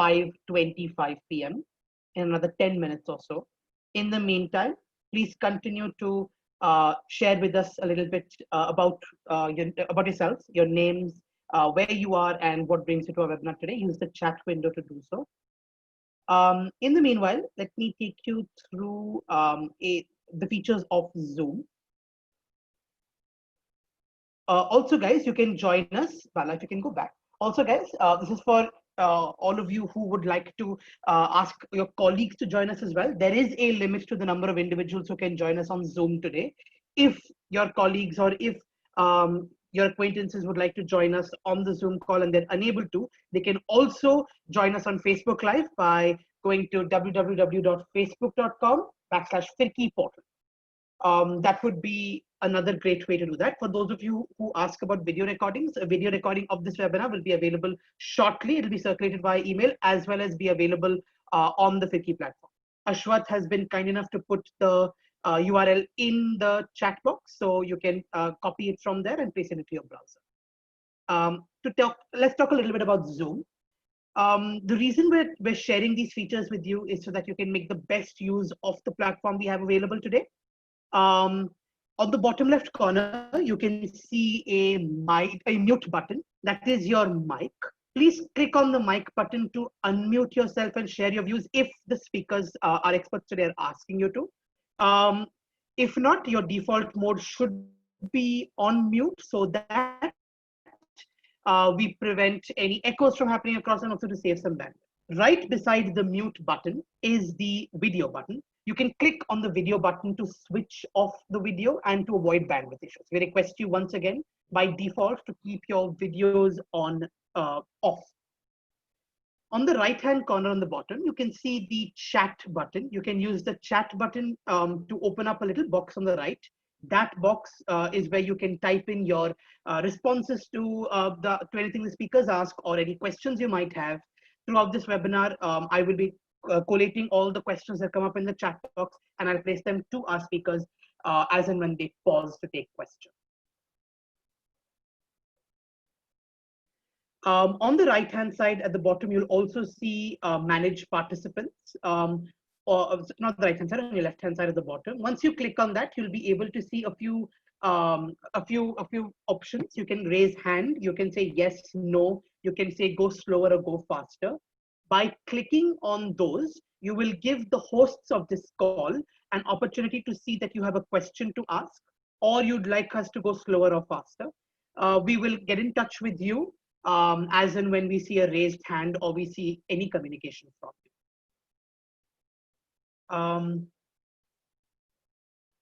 5:25 p.m. in another 10 minutes or so. In the meantime, please continue to share with us a little bit about yourselves, your names, where you are, and what brings you to our webinar today. Use the chat window to do so. In the meanwhile, let me take you through the features of Zoom. Also, guys, you can join us. Bala, if you can go back. Also, guys, this is for all of you who would like to ask your colleagues to join us as well. There is a limit to the number of individuals who can join us on Zoom today. If your colleagues or if your acquaintances would like to join us on the Zoom call and they're unable to, they can also join us on Facebook Live by going to www.facebook.com/FirkiPortal. That would be another great way to do that. For those of you who ask about video recordings, a video recording of this webinar will be available shortly. It will be circulated via email as well as be available on the Firki platform. Ashwath has been kind enough to put the URL in the chat box, so you can copy it from there and paste it into your browser. Let's talk a little bit about Zoom. The reason we're sharing these features with you is so that you can make the best use of the platform we have available today. On the bottom left corner, you can see a mute button. That is your mic. Please click on the mic button to unmute yourself and share your views if the speakers, our experts today, are asking you to. If not, your default mode should be on mute so that we prevent any echoes from happening across and also to save some bandwidth. Right beside the mute button is the video button. You can click on the video button to switch off the video and to avoid bandwidth issues. We request you once again by default to keep your videos on off. On the right-hand corner on the bottom, you can see the chat button. You can use the chat button to open up a little box on the right. That box is where you can type in your responses to anything the speakers ask or any questions you might have. Throughout this webinar, I will be collating all the questions that come up in the chat box, and I'll place them to our speakers as and when they pause to take questions. On the right-hand side at the bottom, you'll also see manage participants, or not the right-hand side, on your left-hand side at the bottom. Once you click on that, you'll be able to see a few options. You can raise hand, you can say yes, no, you can say go slower or go faster. By clicking on those, you will give the hosts of this call an opportunity to see that you have a question to ask, or you'd like us to go slower or faster. We will get in touch with you as and when we see a raised hand or we see any communication from you.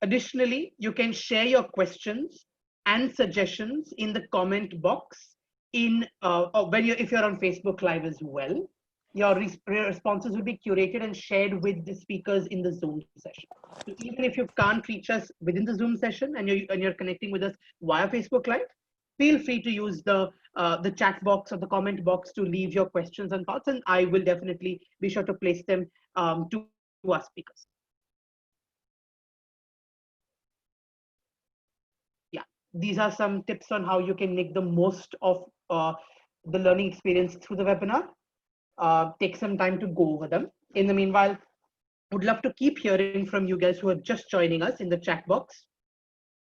Additionally, you can share your questions and suggestions in the comment box if you're on Facebook Live as well. Your responses will be curated and shared with the speakers in the Zoom session. So even if you can't reach us within the Zoom session and you're connecting with us via Facebook Live, feel free to use the chat box or the comment box to leave your questions and thoughts, and I will definitely be sure to place them to our speakers. Yeah, these are some tips on how you can make the most of the learning experience through the webinar. Take some time to go over them. In the meanwhile, would love to keep hearing from you guys who are just joining us in the chat box.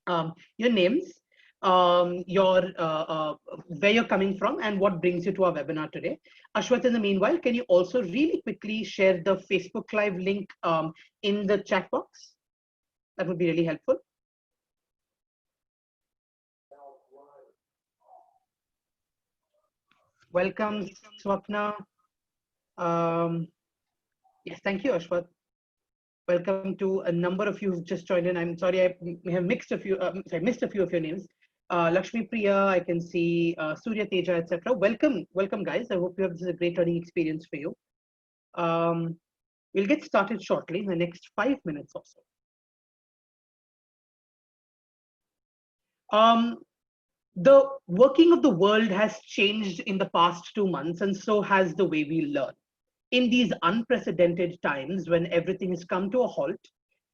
Your names, where you're coming from, and what brings you to our webinar today. Ashwath, in the meanwhile, can you also really quickly share the Facebook Live link in the chat box? That would be really helpful. Welcome, Swapna. Yes, thank you, Ashwath. Welcome to a number of you who've just joined in. I'm sorry, I may have missed a few of your names. Lakshmi Priya, I can see Surya Teja, etc. Welcome, guys. I hope this is a great learning experience for you. We'll get started shortly in the next 5 minutes or so. The working of the world has changed in the past 2 months, and so has the way we learn. In these unprecedented times when everything has come to a halt,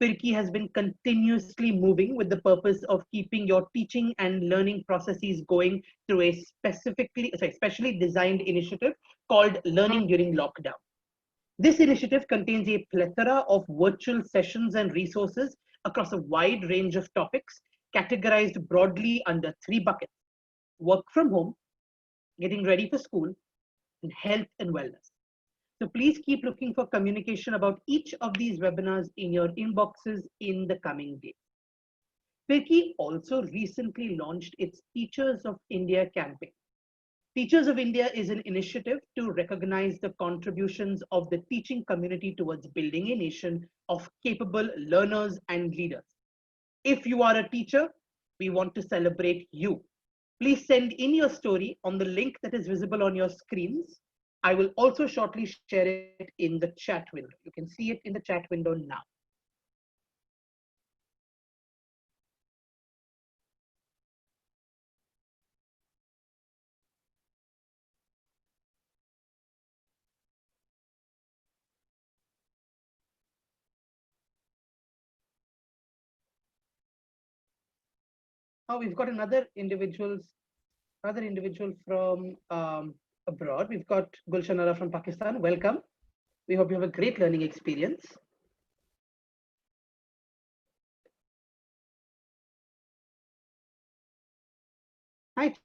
Pirki has been continuously moving with the purpose of keeping your teaching and learning processes going through a specially designed initiative called Learning During Lockdown. This initiative contains a plethora of virtual sessions and resources across a wide range of topics, categorized broadly under three buckets: work from home, getting ready for school, and health and wellness. So please keep looking for communication about each of these webinars in your inboxes in the coming days. Pirki also recently launched its Teachers of India campaign. Teachers of India is an initiative to recognize the contributions of the teaching community towards building a nation of capable learners and leaders. If you are a teacher, we want to celebrate you. Please send in your story on the link that is visible on your screens. I will also shortly share it in the chat window. You can see it in the chat window now. Oh, we've got another individual from abroad. We've got Gulshan Ara from Pakistan. Welcome. We hope you have a great learning experience. Hi.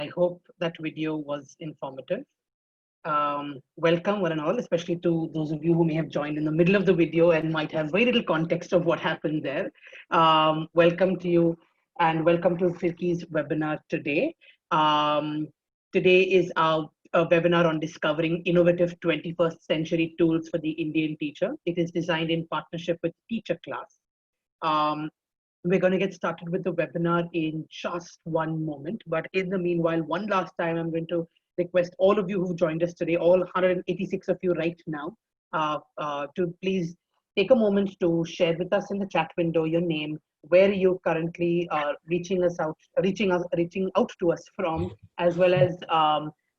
I hope that video was informative. Welcome, one and all, especially to those of you who may have joined in the middle of the video and might have very little context of what happened there. Welcome to you and welcome to Pirki's webinar today. Today is our webinar on discovering innovative 21st century tools for the Indian teacher. It is designed in partnership with Teacher Class. We're going to get started with the webinar in just one moment. But in the meanwhile, one last time, I'm going to request all of you who joined us today, all 186 of you right now, to please take a moment to share with us in the chat window your name, where you currently are reaching out to us from, as well as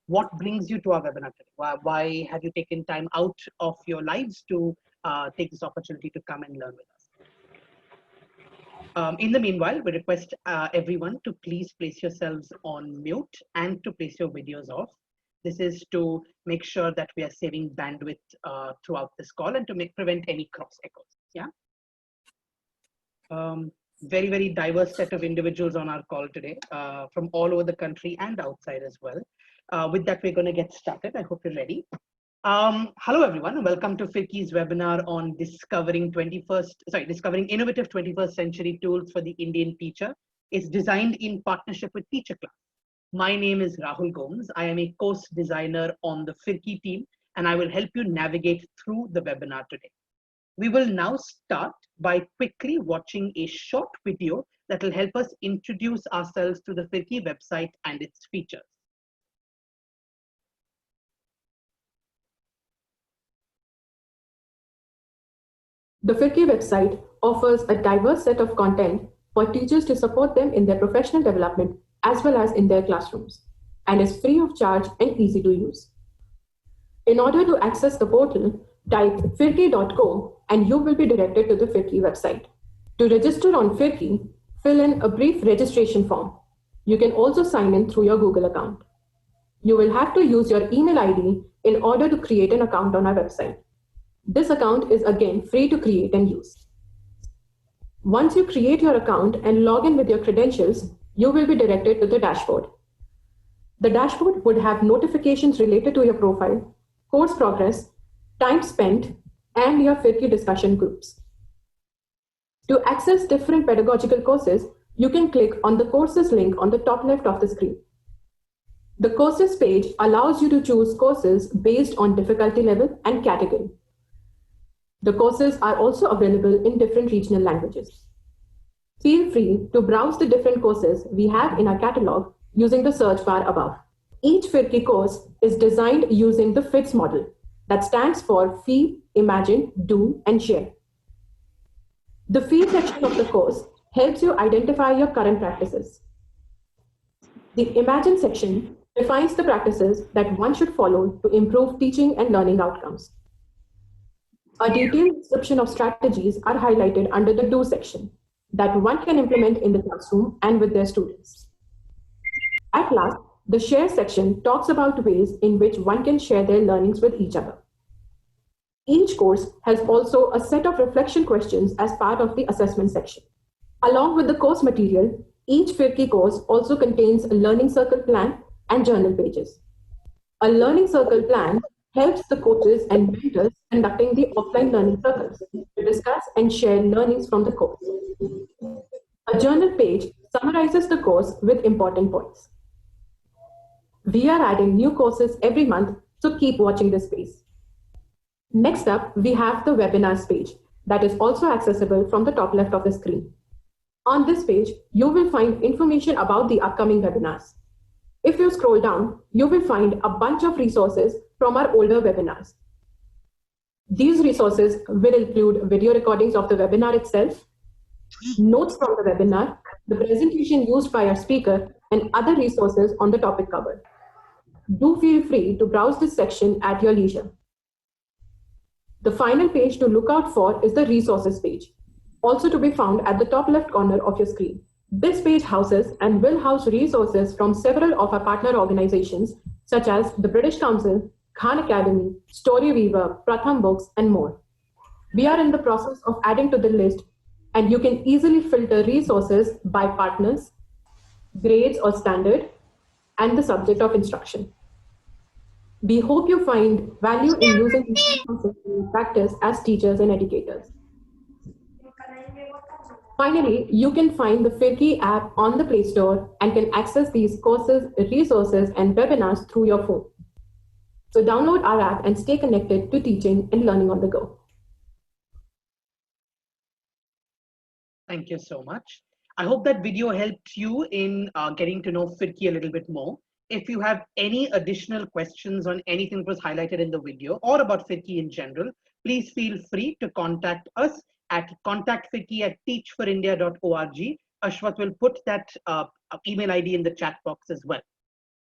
what brings you to our webinar today. Why have you taken time out of your lives to take this opportunity to come and learn with us? In the meanwhile, we request everyone to please place yourselves on mute and to place your videos off. This is to make sure that we are saving bandwidth throughout this call and to prevent any cross echoes. Yeah. Very, very diverse set of individuals on our call today from all over the country and outside as well. With that, we're going to get started. I hope you're ready. Hello, everyone, and welcome to FIRCI's webinar on discovering innovative 21st century tools for the Indian teacher. It's designed in partnership with TeacherClass. My name is Rahul Gomes. I am a course designer on the FIRCI team, and I will help you navigate through the webinar today. We will now start by quickly watching a short video that will help us introduce ourselves to the FIRCI website and its features. The FIRCI website offers a diverse set of content for teachers to support them in their professional development as well as in their classrooms, and is free of charge and easy to use. In order to access the portal, type firki.co and you will be directed to the FIRCI website. To register on FIRCI, fill in a brief registration form. You can also sign in through your Google account. You will have to use your email ID in order to create an account on our website. This account is again free to create and use. Once you create your account and log in with your credentials, you will be directed to the dashboard. The dashboard would have notifications related to your profile, course progress, time spent, and your FIRCI discussion groups. To access different pedagogical courses, you can click on the courses link on the top left of the screen. The courses page allows you to choose courses based on difficulty level and category. The courses are also available in different regional languages. Feel free to browse the different courses we have in our catalog using the search bar above. Each FIRCI course is designed using the FITS model that stands for Feel, Imagine, Do, and Share. The Feel section of the course helps you identify your current practices. The Imagine section defines the practices that one should follow to improve teaching and learning outcomes. A detailed description of strategies are highlighted under the Do section that one can implement in the classroom and with their students. At last, the Share section talks about ways in which one can share their learnings with each other. Each course has also a set of reflection questions as part of the assessment section. Along with the course material, each FIRCI course also contains a learning circle plan and journal pages. A learning circle plan helps the coaches and mentors conducting the offline learning circles to discuss and share learnings from the course. A journal page summarizes the course with important points. We are adding new courses every month, so keep watching this space. Next up, we have the webinars page that is also accessible from the top left of the screen. On this page, you will find information about the upcoming webinars. If you scroll down, you will find a bunch of resources from our older webinars. These resources will include video recordings of the webinar itself, notes from the webinar, the presentation used by our speaker, and other resources on the topic covered. Do feel free to browse this section at your leisure. The final page to look out for is the resources page, also to be found at the top left corner of your screen. This page houses and will house resources from several of our partner organizations, such as the British Council, Khan Academy, Storyweaver, Pratham Books, and more. We are in the process of adding to the list, and you can easily filter resources by partners, grades or standard, and the subject of instruction. We hope you find value in using these resources in practice as teachers and educators. Finally, you can find the FIRCI app on the Play Store and can access these courses, resources, and webinars through your phone. So download our app and stay connected to teaching and learning on the go. Thank you so much. I hope that video helped you in getting to know FIRCI a little bit more. If you have any additional questions on anything that was highlighted in the video or about FIRCI in general, please feel free to contact us at contactfirki@teachforindia.org. Ashwath will put that email ID in the chat box as well.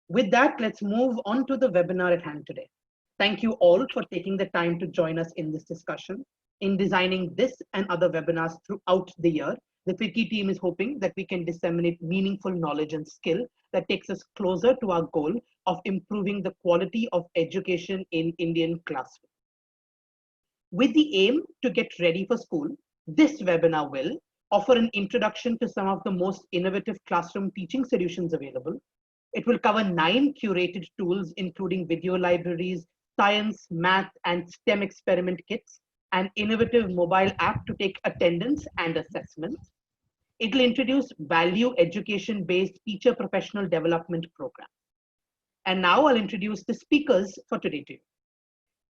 With that, let's move on to the webinar at hand today. Thank you all for taking the time to join us in this discussion. In designing this and other webinars throughout the year, the FIRCI team is hoping that we can disseminate meaningful knowledge and skill that takes us closer to our goal of improving the quality of education in Indian classrooms. With the aim to get ready for school, this webinar will offer an introduction to some of the most innovative classroom teaching solutions available. It will cover 9 curated tools, including video libraries, science, math, and STEM experiment kits, an innovative mobile app to take attendance and assessments. It will introduce value education-based teacher professional development program. And now I'll introduce the speakers for today to you.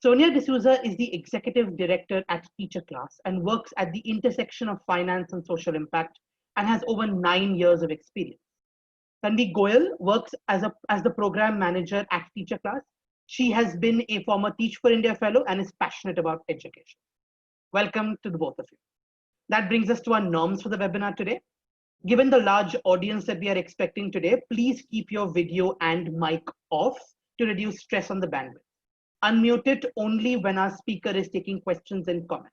Sonia D'Souza is the Executive Director at Teacher Class and works at the intersection of finance and social impact and has over 9 years of experience. Tanvi Goyal works as the Program Manager at Teacher Class. She has been a former Teach for India Fellow and is passionate about education. Welcome to the both of you. That brings us to our norms for the webinar today. Given the large audience that we are expecting today, please keep your video and mic off to reduce stress on the bandwidth. Unmute it only when our speaker is taking questions and comments.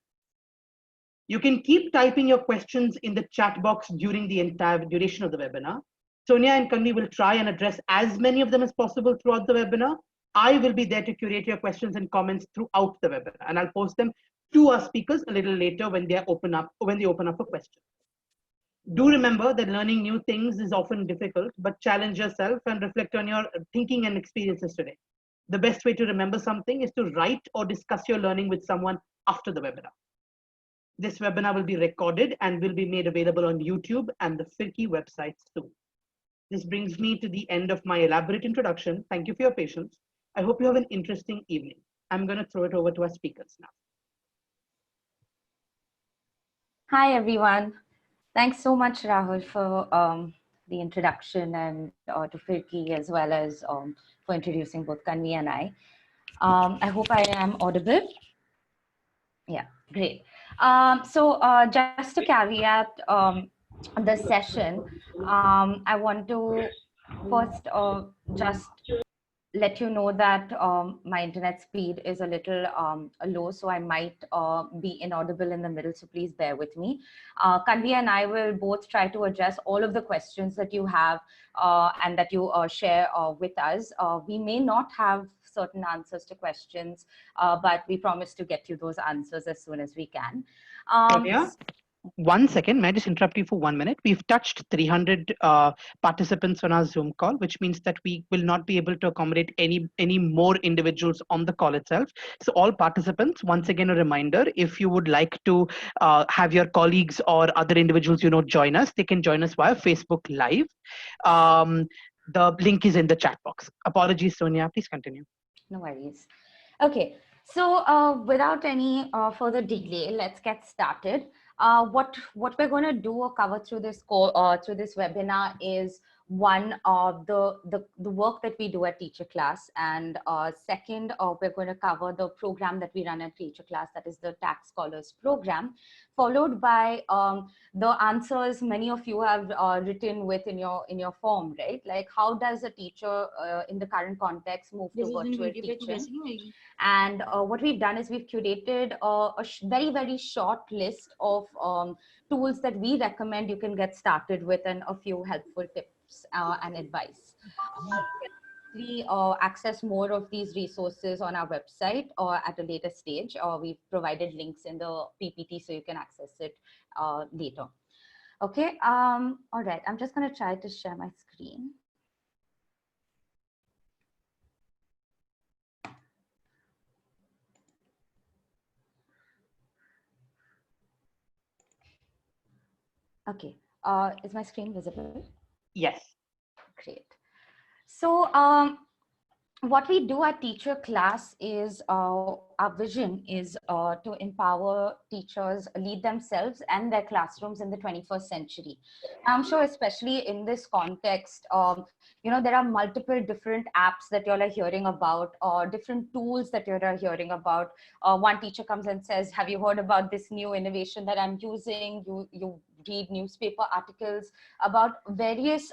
You can keep typing your questions in the chat box during the entire duration of the webinar. Sonia and Kanvi will try and address as many of them as possible throughout the webinar. I will be there to curate your questions and comments throughout the webinar, and I'll post them to our speakers a little later when they open up for questions. Do remember that learning new things is often difficult, but challenge yourself and reflect on your thinking and experiences today. The best way to remember something is to write or discuss your learning with someone after the webinar. This webinar will be recorded and will be made available on YouTube and the FIRCI website soon. This brings me to the end of my elaborate introduction. Thank you for your patience. I hope you have an interesting evening. I'm going to throw it over to our speakers now. Hi, everyone. Thanks so much, Rahul, for the introduction, and to FIRCI as well as for introducing both Kanvi and I. I hope I am audible. Yeah, great. So just to caveat the session, I want to first just let you know that my internet speed is a little low, so I might be inaudible in the middle, so please bear with me. Kanvi and I will both try to address all of the questions that you have and that you share with us. We may not have certain answers to questions, but we promise to get you those answers as soon as we can. Sonia? 1 second, may I just interrupt you for 1 minute? We've touched 300 participants on our Zoom call, which means that we will not be able to accommodate any more individuals on the call itself. So all participants, once again, a reminder, if you would like to have your colleagues or other individuals, join us, they can join us via Facebook Live. The link is in the chat box. Apologies, Sonia, please continue. No worries. Okay, so without any further delay, let's get started. What we're going to do or cover through this webinar is one of the work that we do at Teacher Class, and second, we're going to cover the program that we run at Teacher Class, that is the Tax Scholars program, followed by the answers many of you have written with in your form, right? Like, how does a teacher in the current context move to virtual teaching? And what we've done is we've curated a very, very short list of tools that we recommend you can get started with, and a few helpful tips and advice. We access more of these resources on our website or at a later stage, or we've provided links in the PPT so you can access it later. Okay, all right, I'm just going to try to share my screen. Okay, is my screen visible? Yes. Great. So what we do at Teacher Class is our vision is to empower teachers, lead themselves and their classrooms in the 21st century. I'm sure, especially in this context, there are multiple different apps that you all are hearing about, or different tools that you are hearing about. One teacher comes and says, have you heard about this new innovation that I'm using? You read newspaper articles about various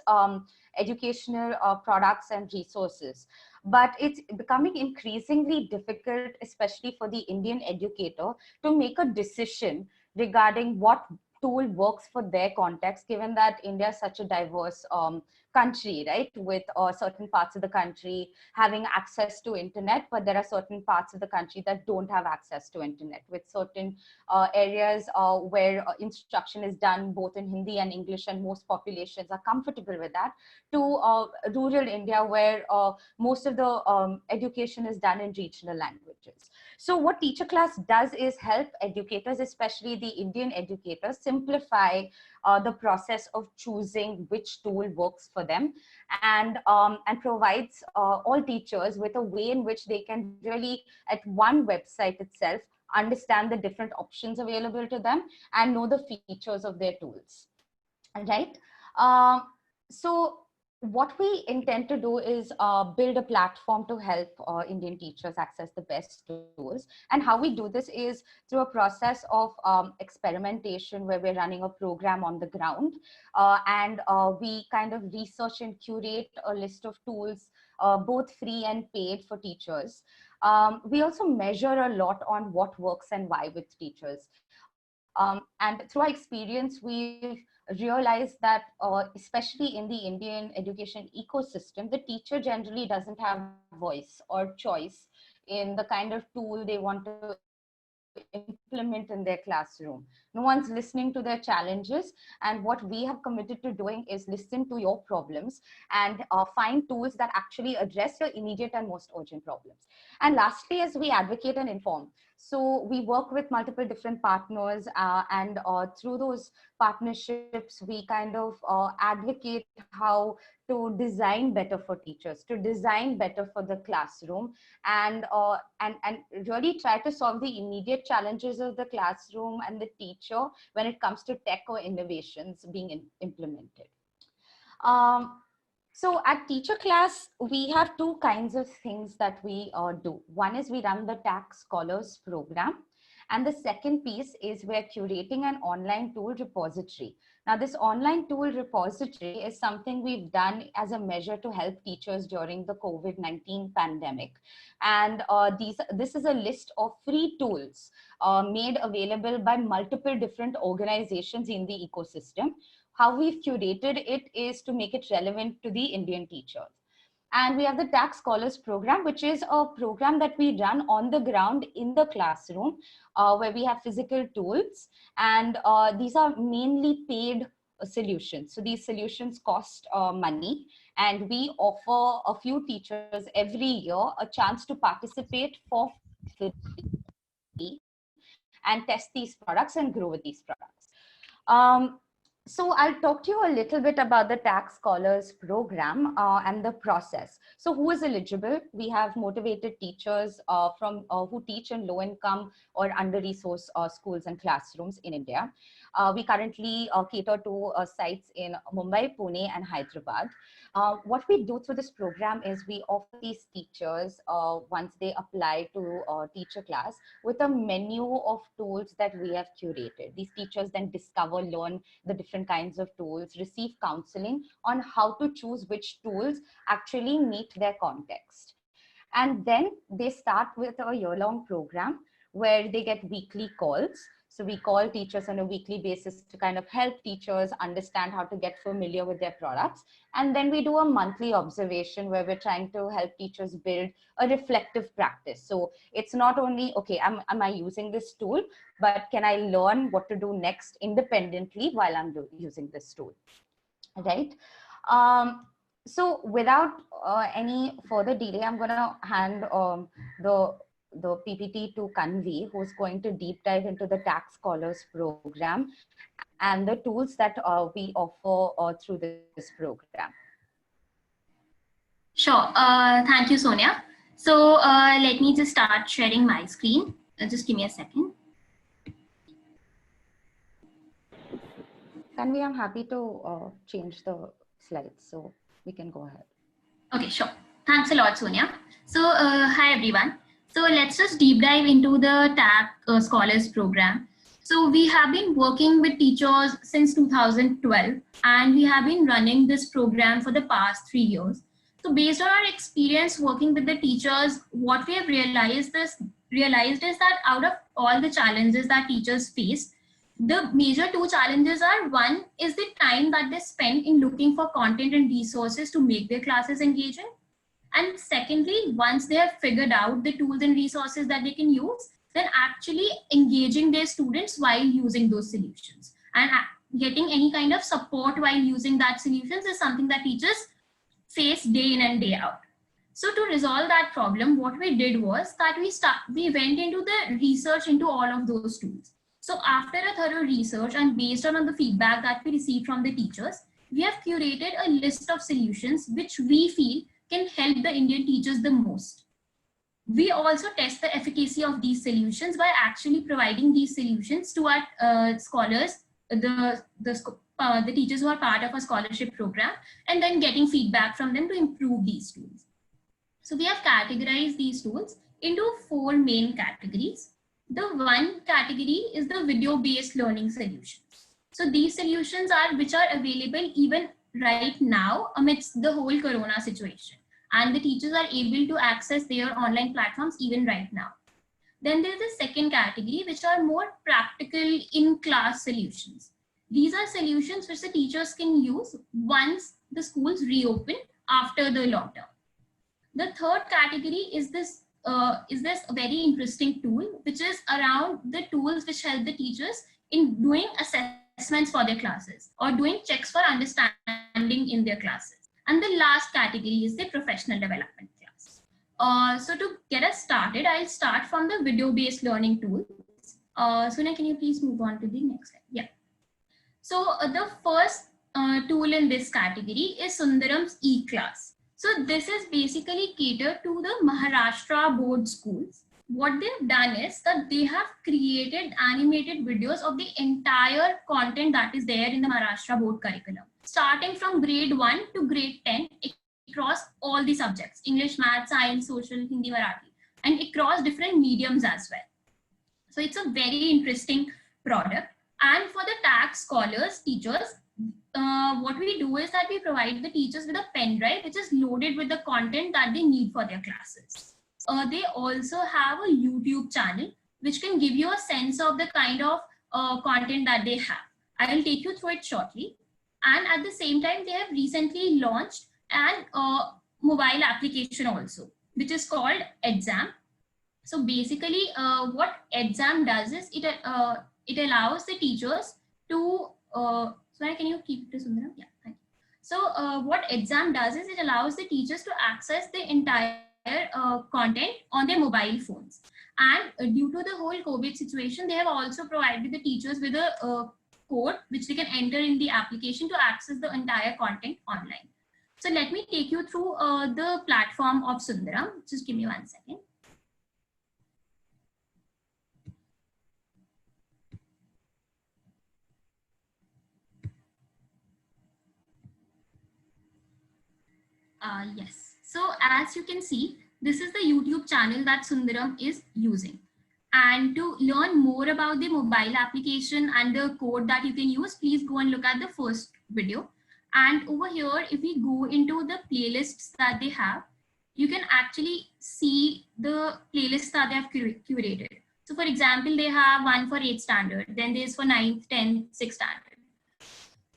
educational products and resources. But it's becoming increasingly difficult, especially for the Indian educator, to make a decision regarding what tool works for their context, given that India is such a diverse country, right? With certain parts of the country having access to internet, but there are certain parts of the country that don't have access to internet, with certain areas where instruction is done both in Hindi and English, and most populations are comfortable with that, to rural India where most of the education is done in regional languages. So what Teacher Class does is help educators, especially the Indian educators, simplify the process of choosing which tool works for them, and provides all teachers with a way in which they can really, at one website itself, understand the different options available to them and know the features of their tools, right? So what we intend to do is build a platform to help Indian teachers access the best tools. And how we do this is through a process of experimentation, where we're running a program on the ground, and we kind of research and curate a list of tools, both free and paid, for teachers. We also measure a lot on what works and why with teachers. And through our experience, we've realized that especially in the Indian education ecosystem, the teacher generally doesn't have voice or choice in the kind of tool they want to implement in their classroom. No one's listening to their challenges, and what we have committed to doing is listen to your problems and find tools that actually address your immediate and most urgent problems. And lastly, as we advocate and inform. So we work with multiple different partners, and through those partnerships, we kind of advocate how to design better for teachers, to design better for the classroom, and really try to solve the immediate challenges of the classroom and the teacher when it comes to tech or innovations being implemented. So at Teacher Class, we have two kinds of things that we do. One is we run the TAC Scholars program. And the second piece is we're curating an online tool repository. Now, this online tool repository is something we've done as a measure to help teachers during the COVID-19 pandemic. And this is a list of free tools made available by multiple different organizations in the ecosystem. How we've curated it is to make it relevant to the Indian teachers. And we have the TAC Scholars program, which is a program that we run on the ground in the classroom, where we have physical tools. And these are mainly paid solutions. So these solutions cost money. And we offer a few teachers every year a chance to participate for free and test these products and grow with these products. So I'll talk to you a little bit about the TAC Scholars program and the process. So who is eligible? We have motivated teachers who teach in low-income or under-resourced schools and classrooms in India. We currently cater to sites in Mumbai, Pune, and Hyderabad. What we do through this program is we offer these teachers, once they apply to Teacher Class, with a menu of tools that we have curated. These teachers then discover, learn the different kinds of tools, receive counseling on how to choose which tools actually meet their context. And then they start with a year-long program where they get weekly calls. So we call teachers on a weekly basis to kind of help teachers understand how to get familiar with their products. And then we do a monthly observation where we're trying to help teachers build a reflective practice. So it's not only, okay, am I using this tool, but can I learn what to do next independently while I'm using this tool, right? So without any further delay, I'm going to hand the PPT to Kanvi, who's going to deep dive into the TAC Scholars program and the tools that we offer through this program. Sure. Thank you, Sonia. So let me just start sharing my screen. Just give me a second. Kanvi, I'm happy to change the slides, so we can go ahead. Okay, sure. Thanks a lot, Sonia. So hi, everyone. So let's just deep dive into the TAC Scholars program. So we have been working with teachers since 2012, and we have been running this program for the past 3 years. So based on our experience working with the teachers, what we have realized is that out of all the challenges that teachers face, The major two challenges are, one is the time that they spend in looking for content and resources to make their classes engaging. And secondly, once they have figured out the tools and resources that they can use, then actually engaging their students while using those solutions. And getting any kind of support while using that solutions is something that teachers face day in and day out. So to resolve that problem, what we did was that we went into the research into all of those tools. So after a thorough research and based on the feedback that we received from the teachers, we have curated a list of solutions which we feel can help the Indian teachers the most. We also test the efficacy of these solutions by actually providing these solutions to our scholars, the teachers who are part of a scholarship program, and then getting feedback from them to improve these tools. So we have categorized these tools into 4 main categories. The one category is the video-based learning solutions. So these solutions are which are available even right now amidst the whole corona situation, and the teachers are able to access their online platforms even right now. Then there's the second category, which are more practical in-class solutions. These are solutions which the teachers can use once the schools reopen after the lockdown. The third category is this very interesting tool, which is around the tools which help the teachers in doing assessments for their classes or doing checks for understanding in their classes. And the last category is the professional development class. So to get us started, I'll start from the video-based learning tools. Sonia, can you please move on to the next slide? Yeah. So the first tool in this category is Sundaram's e-class. So this is basically catered to the Maharashtra board schools. What they've done is that they have created animated videos of the entire content that is there in the Maharashtra board curriculum, starting from grade 1 to grade 10 across all the subjects, English, Math, Science, Social, Hindi, Marathi, and across different mediums as well. So it's a very interesting product. And for the TAC scholars, teachers, what we do is that we provide the teachers with a pen drive which is loaded with the content that they need for their classes. They also have a YouTube channel which can give you a sense of the kind of content that they have. I will take you through it shortly. And at the same time, they have recently launched an mobile application also, which is called Exam. So basically, what Exam does is it allows the teachers to Sorry, can you keep it to Sundaram? Yeah, thank you. So what Exam does is it allows the teachers to access the entire content on their mobile phones. And due to the whole COVID situation, they have also provided the teachers with a code which they can enter in the application to access the entire content online. So let me take you through the platform of Sundaram. Just give me 1 second. Yes. So as you can see, this is the YouTube channel that Sundaram is using. And to learn more about the mobile application and the code that you can use, please go and look at the first video. And over here, if we go into the playlists that they have, you can actually see the playlists that they have curated. So for example, they have one for 8th standard, then there's for 9th, 10th, 6th standard.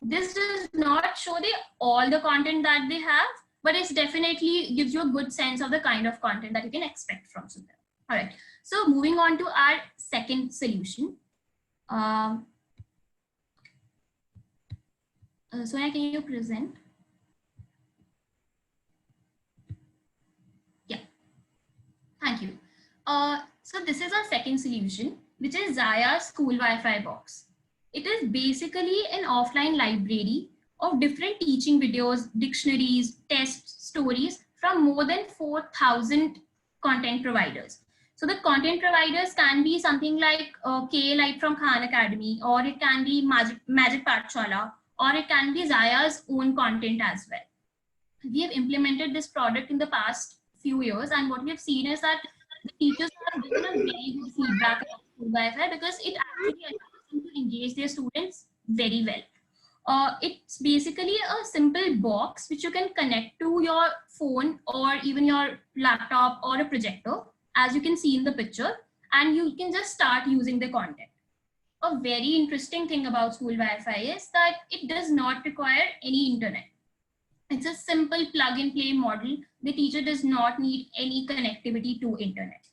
This does not show all the content that they have, but it definitely gives you a good sense of the kind of content that you can expect from Sundaram. All right, so moving on to our second solution. Sonia, can you present? Yeah, thank you. So this is our second solution, which is Zaya School Wi-Fi Box. It is basically an offline library of different teaching videos, dictionaries, tests, stories from more than 4,000 content providers. So the content providers can be something like K-Lite from Khan Academy, or it can be Magic Pathshala, or it can be Zaya's own content as well. We have implemented this product in the past few years, and what we have seen is that the teachers have given a very good feedback about School Wi-Fi because it actually allows them to engage their students very well. It's basically a simple box which you can connect to your phone or even your laptop or a projector, as you can see in the picture, and you can just start using the content. a very interesting thing about school Wi-Fi is that it does not require any internet. It's a simple plug and play model. The teacher does not need any connectivity to internet.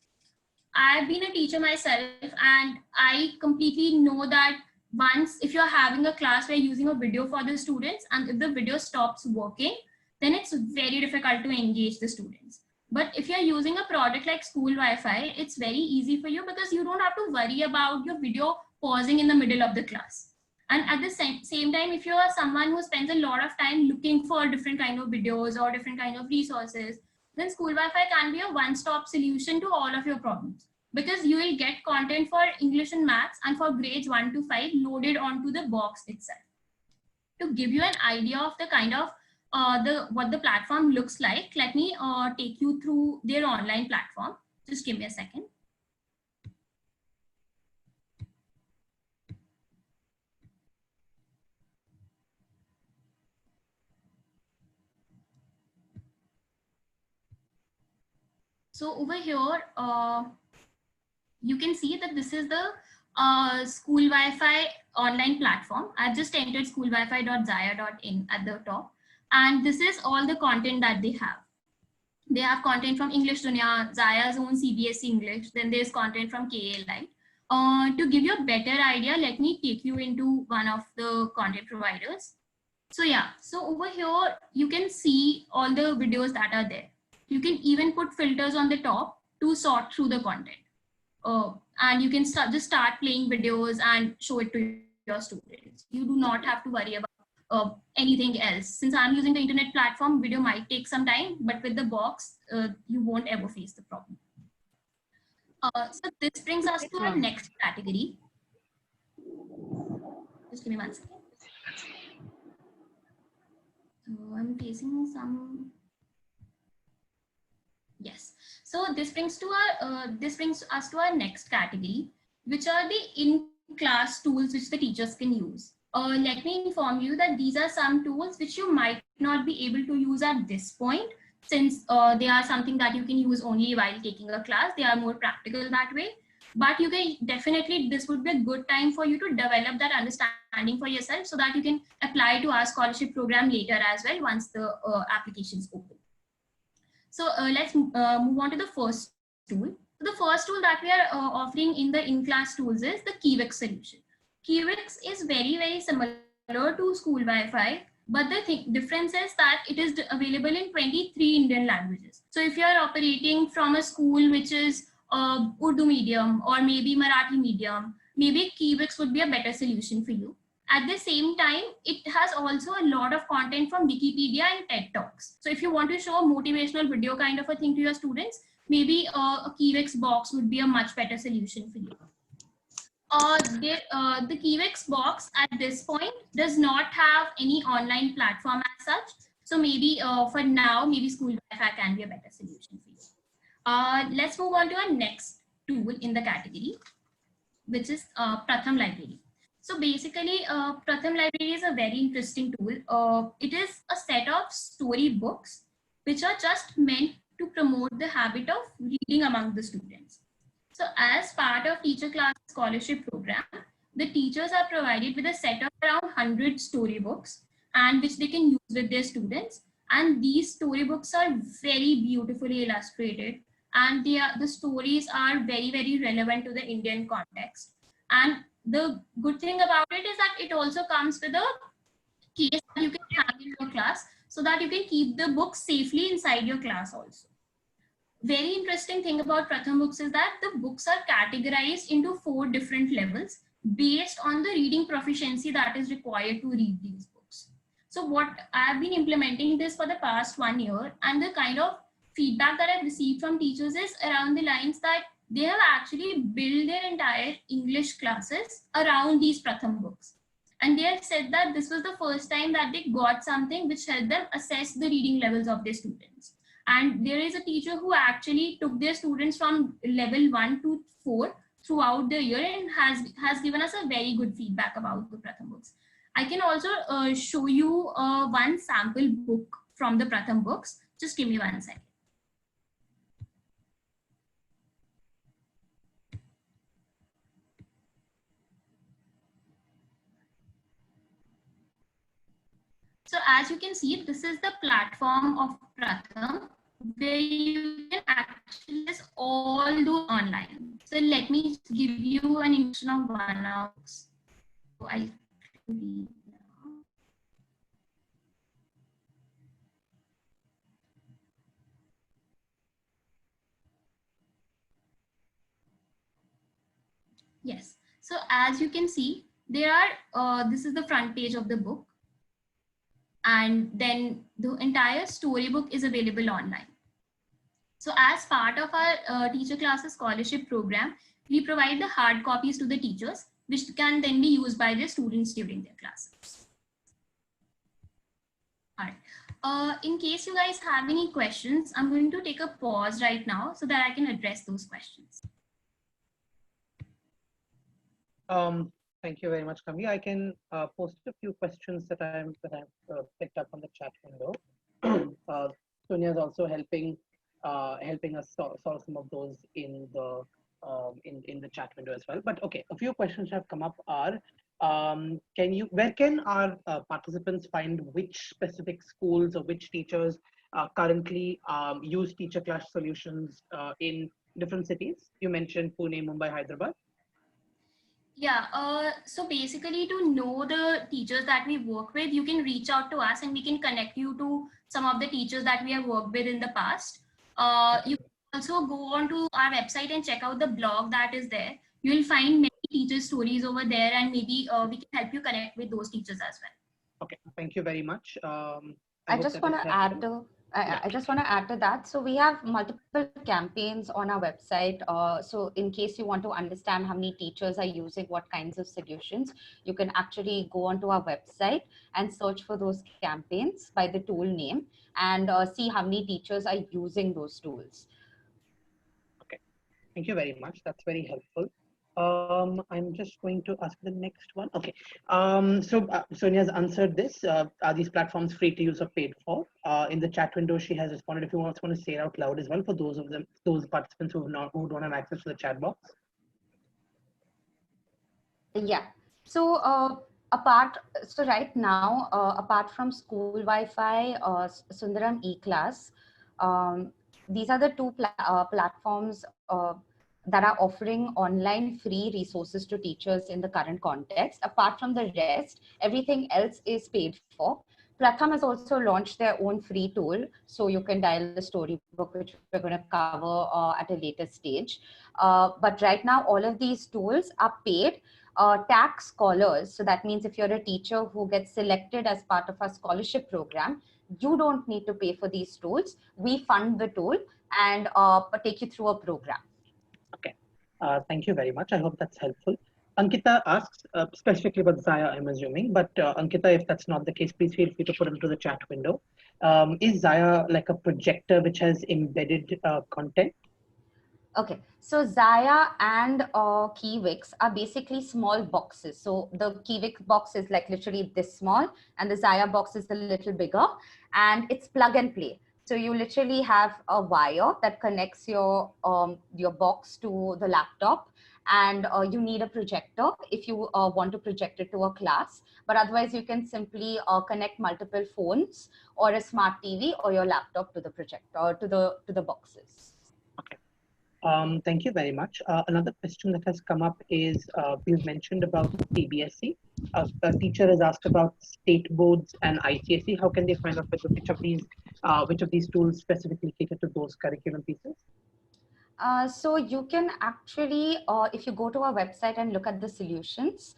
I've been a teacher myself, and I completely know that once if you're having a class where you're using a video for the students, and if the video stops working, then it's very difficult to engage the students. But if you're using a product like school Wi-Fi, it's very easy for you because you don't have to worry about your video pausing in the middle of the class. And at the same time, if you are someone who spends a lot of time looking for different kind of videos or different kind of resources, then school Wi-Fi can be a one-stop solution to all of your problems, because you will get content for English and maths and for grades 1 to 5 loaded onto the box itself. To give you an idea of the kind of what the platform looks like, let me take you through their online platform. Just give me a second. So over here, you can see that this is the school Wi-Fi online platform. I've just entered schoolwifi.zaya.in at the top. And this is all the content that they have. They have content from English Dunia, Zaya's own CBSE English. Then there's content from KA Lite. To give you a better idea, let me take you into one of the content providers. So yeah, so over here, you can see all the videos that are there. You can even put filters on the top to sort through the content. And you can just start playing videos and show it to your students. You do not have to worry about anything else. Since I'm using the internet platform, video might take some time, but with the box, you won't ever face the problem. So this brings us to our next category. Just give me 1 second. So I'm facing some. Yes. So this brings us to our next category, which are the in-class tools which the teachers can use. Let me inform you that these are some tools which you might not be able to use at this point, since they are something that you can use only while taking a class. They are more practical that way. But you can definitely, this would be a good time for you to develop that understanding for yourself so that you can apply to our scholarship program later as well once the application is open. So let's move on to the first tool. The first tool that we are offering in the in-class tools is the Keywix solution. Keywix is very, very similar to school Wi-Fi, but the difference is that it is available in 23 Indian languages. So if you are operating from a school which is Urdu medium or maybe Marathi medium, maybe Keywix would be a better solution for you. At the same time, it has also a lot of content from Wikipedia and TED Talks. So if you want to show a motivational video kind of a thing to your students, maybe a Keywix box would be a much better solution for you. The Keywix box at this point does not have any online platform as such. So maybe for now, maybe school Wi-Fi can be a better solution for you. Let's move on to our next tool in the category, which is Pratham Library. So basically, Pratham Library is a very interesting tool. It is a set of story books which are just meant to promote the habit of reading among the students. So as part of Teacher Class Scholarship Program, the teachers are provided with a set of around 100 storybooks and which they can use with their students. And these storybooks are very beautifully illustrated, and the stories are very, very relevant to the Indian context. And the good thing about it is that it also comes with a case that you can have in your class so that you can keep the book safely inside your class also. Very interesting thing about Pratham books is that the books are categorized into 4 different levels based on the reading proficiency that is required to read these books. So what I've been implementing this for the past 1 year, and the kind of feedback that I've received from teachers is around the lines that they have actually built their entire English classes around these Pratham books. And they have said that this was the first time that they got something which helped them assess the reading levels of their students. And there is a teacher who actually took their students from level 1 to 4 throughout the year and has given us a very good feedback about the Pratham books. I can also show you one sample book from the Pratham books. Just give me 1 second. as you can see, this is the platform of Pratham, where you can actually just all do online. So let me give you an introduction of one of those. So I'll read now. Yes. So as you can see, there are, this is the front page of the book. And then the entire storybook is available online. So as part of our teacher classes scholarship program, we provide the hard copies to the teachers, which can then be used by the students during their classes. All right. In case you guys have any questions, I'm going to take a pause right now so that I can address those questions. Thank you very much, Kami. I can post a few questions that I've picked up on the chat window. Sonia is also helping us solve some of those in the chat window as well. But okay, a few questions have come up are, where can our participants find which specific schools or which teachers currently use teacher class solutions in different cities? You mentioned Pune, Mumbai, Hyderabad. Yeah, so basically to know the teachers that we work with, you can reach out to us and we can connect you to some of the teachers that we have worked with in the past. You can also go on to our website and check out the blog that is there. You will find many teacher stories over there, and maybe we can help you connect with those teachers as well. Okay, thank you very much. I just want to add to I just want to add to that. So we have multiple campaigns on our website. So in case you want to understand how many teachers are using what kinds of solutions, you can actually go onto our website and search for those campaigns by the tool name and see how many teachers are using those tools. Okay, thank you very much. That's very helpful. I'm just going to ask the next one. Okay. So Sonia has answered this. Are these platforms free to use or paid for? In the chat window, she has responded. If you want to say it out loud as well for those participants who don't have access to the chat box. Yeah. So right now, apart from school Wi-Fi, Sundaram eClass, these are the two platforms that are offering online free resources to teachers in the current context. Apart from the rest, everything else is paid for. Pratham has also launched their own free tool, so you can dial the storybook, which we're going to cover at a later stage. But right now, all of these tools are paid. TAC scholars, so that means if you're a teacher who gets selected as part of our scholarship program, you don't need to pay for these tools. We fund the tool and take you through a program. Okay, thank you very much. I hope that's helpful. Ankita asks specifically about Zaya, I'm assuming, but Ankita, if that's not the case, please feel free to put it into the chat window. Is Zaya like a projector which has embedded content? Okay, so Zaya and Keywix are basically small boxes. So the Keywix box is like literally this small, and the Zaya box is a little bigger, and it's plug and play. So you literally have a wire that connects your box to the laptop, and you need a projector if you want to project it to a class. But otherwise, you can simply connect multiple phones or a smart TV or your laptop to the projector, to the boxes. Okay. Thank you very much. Another question that has come up is we've mentioned about CBSE. A teacher has asked about state boards and ICSE. How can they find out which of these tools specifically cater to those curriculum pieces? So you can actually, if you go to our website and look at the solutions,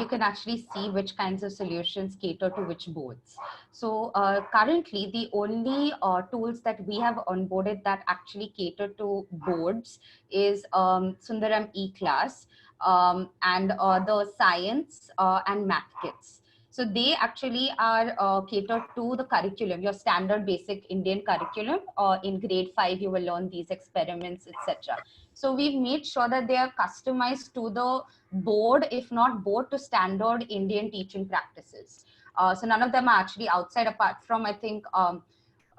you can actually see which kinds of solutions cater to which boards. So currently, the only tools that we have onboarded that actually cater to boards is Sundaram eClass and the science and math kits. So they actually are catered to the curriculum, your standard basic Indian curriculum. In grade 5, you will learn these experiments, etc. So we've made sure that they are customized to the board, if not board, to standard Indian teaching practices. So none of them are actually outside, apart from, I think,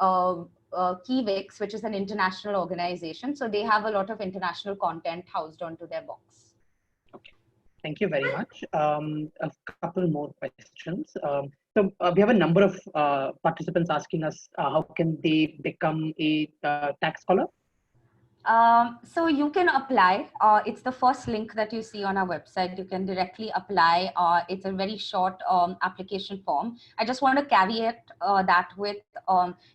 Keywix, which is an international organization. So they have a lot of international content housed onto their box. Okay. Thank you very much. A couple more questions. So we have a number of participants asking us how can they become a tax scholar? So you can apply. It's the first link that you see on our website. You can directly apply. It's a very short application form. I just want to caveat that with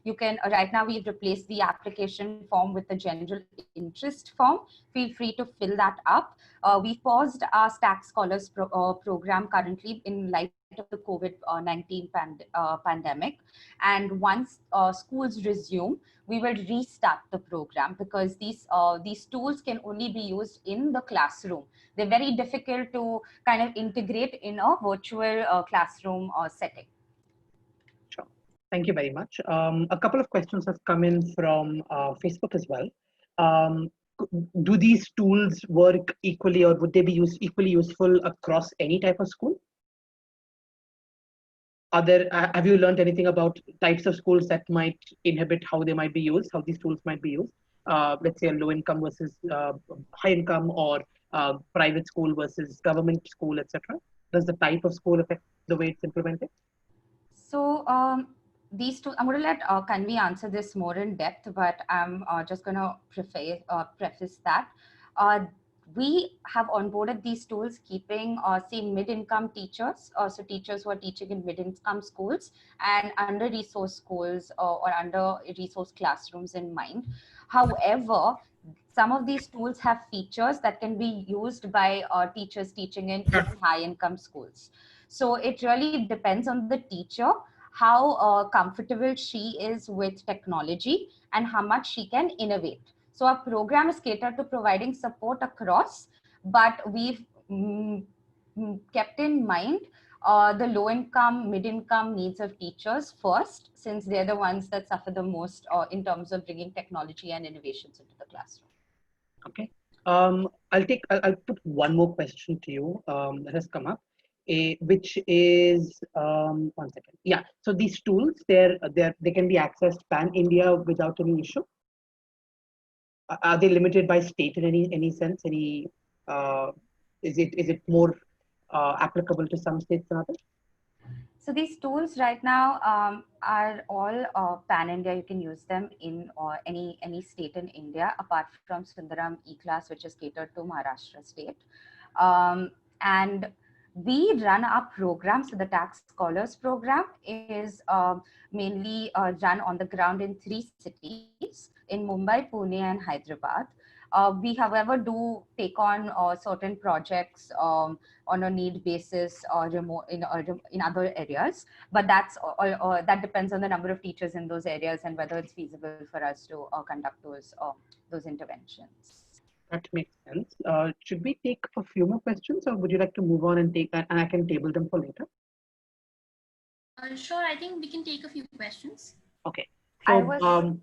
you can right now we've replaced the application form with the general interest form. Feel free to fill that up. We paused our Tax Scholars program currently in light of the COVID-19 pandemic, and once schools resume, we will restart the program because these tools can only be used in the classroom. They're very difficult to kind of integrate in a virtual classroom setting. Sure. Thank you very much. A couple of questions have come in from Facebook as well. Do these tools work equally, or would they be equally useful across any type of school? Have you learned anything about types of schools that might inhibit how they might be used, how these tools might be used? Let's say a low income versus high income, or private school versus government school, etc. Does the type of school affect the way it's implemented? So these two, I'm going to let Kanvi answer this more in depth, but I'm just going to preface that. We have onboarded these tools keeping, say, mid-income teachers, so teachers who are teaching in mid-income schools and under-resourced schools or under-resourced classrooms in mind. However, some of these tools have features that can be used by teachers teaching in high-income schools. So it really depends on the teacher, how comfortable she is with technology and how much she can innovate. So our program is catered to providing support across, but we've kept in mind the low income, mid income needs of teachers first, since they're the ones that suffer the most in terms of bringing technology and innovations into the classroom. Okay. I'll put one more question to you that has come up, which is one second. Yeah. So these tools, they can be accessed pan-India without any issue. Are they limited by state in any sense? Is it more applicable to some states than others? So these tools right now are all pan-India. You can use them in any state in India, apart from Sundaram E-Class, which is catered to Maharashtra state. And we run our program. So the Tax Scholars program is mainly run on the ground in 3 cities, in Mumbai, Pune, and Hyderabad. We, however, do take on certain projects on a need basis or remote in other areas, but that depends on the number of teachers in those areas and whether it's feasible for us to conduct those interventions. That makes sense. Should we take a few more questions, or would you like to move on and take that, and I can table them for later? Sure, I think we can take a few questions. Okay. So,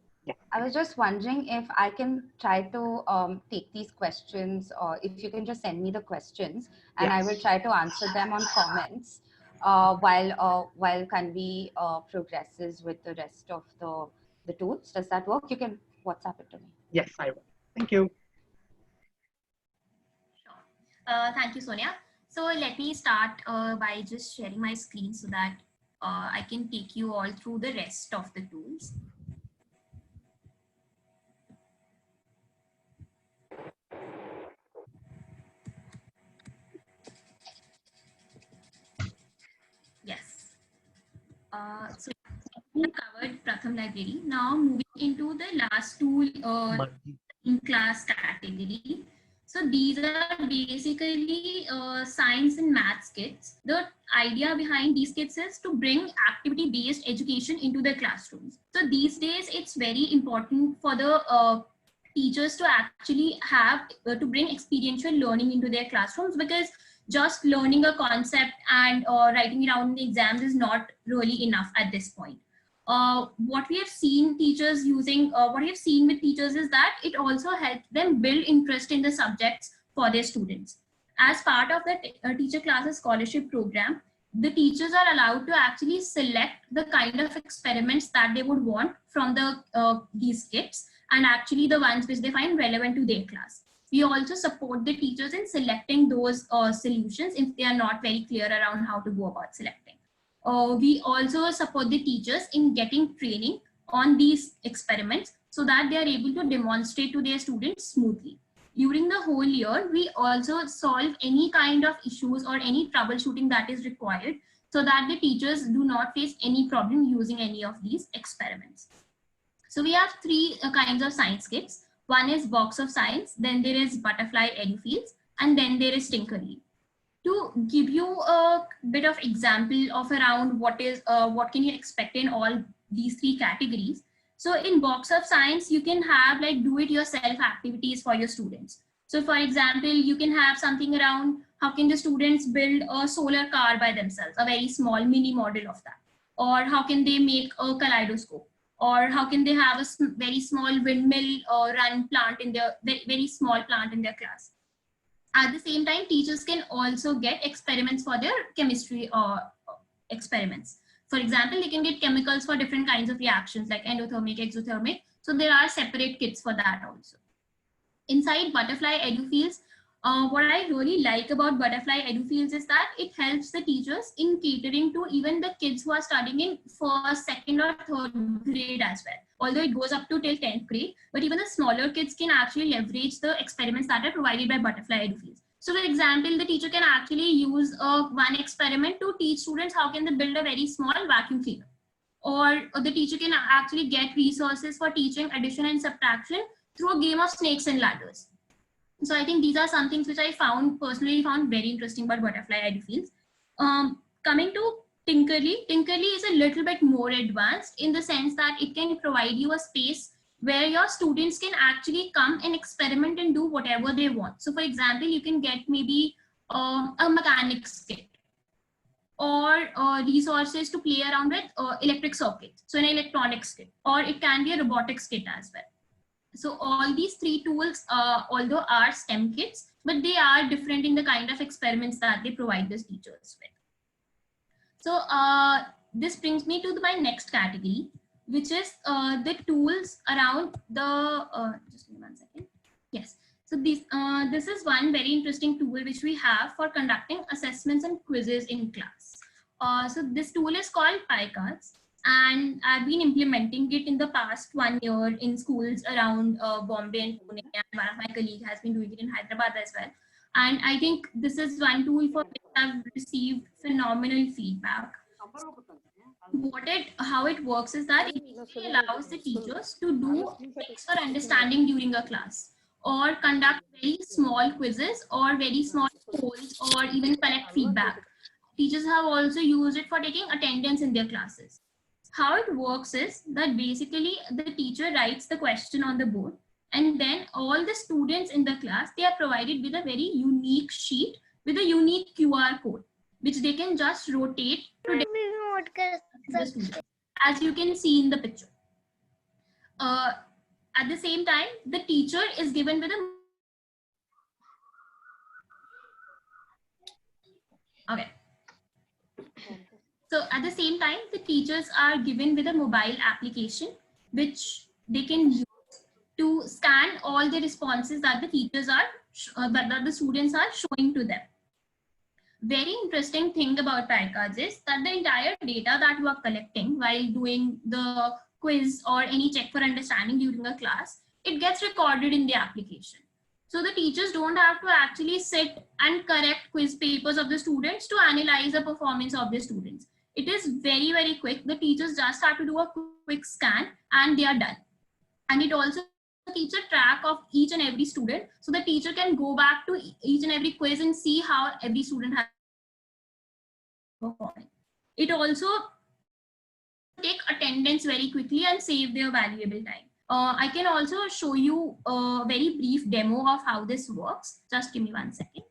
I was just wondering if I can try to take these questions, or if you can just send me the questions, and I will try to answer them on comments while Kanvi progresses with the rest of the tools. Does that work? You can WhatsApp it to me. Yes, I will. Thank you. Sure. Thank you, Sonia. So let me start by just sharing my screen so that I can take you all through the rest of the tools. Yes. So we have covered Pratham Library. Now moving into the last tool in class category. So these are basically science and maths kits. The idea behind these kits is to bring activity-based education into the classrooms. So these days, it's very important for the teachers to actually have to bring experiential learning into their classrooms, because just learning a concept and writing it down in the exams is not really enough at this point. What we have seen teachers using, what we have seen with teachers is that it also helps them build interest in the subjects for their students. As part of the teacher classes scholarship program, the teachers are allowed to actually select the kind of experiments that they would want from these kits, and actually the ones which they find relevant to their class. We also support the teachers in selecting those solutions if they are not very clear around how to go about selecting. we also support the teachers in getting training on these experiments so that they are able to demonstrate to their students smoothly. During the whole year, we also solve any kind of issues or any troubleshooting that is required so that the teachers do not face any problem using any of these experiments. So we have three kinds of science kits. One is Box of Science, then there is Butterfly EduFields, and then there is Tinkerly. To give you a bit of example of around what can you expect in all these three categories. So in Box of Science, you can have like do-it-yourself activities for your students. So for example, you can have something around how can the students build a solar car by themselves, a very small mini model of that, or how can they make a kaleidoscope, or how can they have a very small windmill or run plant in their very small plant in their class. At the same time, teachers can also get experiments for their chemistry experiments. For example, they can get chemicals for different kinds of reactions like endothermic, exothermic. So there are separate kits for that also. Inside Butterfly EduFields, what I really like about Butterfly EduFields is that it helps the teachers in catering to even the kids who are studying in first, second or third grade as well. Although it goes up to till 10th grade, but even the smaller kids can actually leverage the experiments that are provided by Butterfly EduFields. So for example, the teacher can actually use one experiment to teach students how can they build a very small vacuum cleaner. Or the teacher can actually get resources for teaching addition and subtraction through a game of snakes and ladders. So I think these are some things which I personally found very interesting about Butterfly EduFields. Coming to Tinkerly, Tinkerly is a little bit more advanced in the sense that it can provide you a space where your students can actually come and experiment and do whatever they want. So for example, you can get maybe a mechanics kit or resources to play around with electric circuits. So an electronics kit, or it can be a robotics kit as well. So all these three tools, although are STEM kits, but they are different in the kind of experiments that they provide the teachers with. So this brings me to my next category, which is the tools around the, just give me 1 second. Yes. So this is one very interesting tool which we have for conducting assessments and quizzes in class. So this tool is called PyCards, and I've been implementing it in the past 1 year in schools around Bombay and Pune, and one of my colleagues has been doing it in Hyderabad as well. And I think this is one tool for which I've received phenomenal feedback. How it works is that it basically allows the teachers to do checks for understanding during a class, or conduct very small quizzes or very small polls, or even collect feedback. Teachers have also used it for taking attendance in their classes. How it works is that basically the teacher writes the question on the board, and then all the students in the class, they are provided with a very unique sheet with a unique QR code, which they can just rotate to the students, as you can see in the picture. At the same time, the teacher is given with a So at the same time, the teachers are given with a mobile application, which they can use to scan all the responses that the teachers are, that the students are showing to them. Very interesting thing about PyCards is that the entire data that you are collecting while doing the quiz or any check for understanding during a class, it gets recorded in the application. So the teachers don't have to actually sit and correct quiz papers of the students to analyze the performance of the students. It is very, very quick. The teachers just have to do a quick scan and they are done. And it also keeps a track of each and every student, so the teacher can go back to each and every quiz and see how every student has performed. It also take attendance very quickly and save their valuable time. I can also show you a very brief demo of how this works. Just give me 1 second.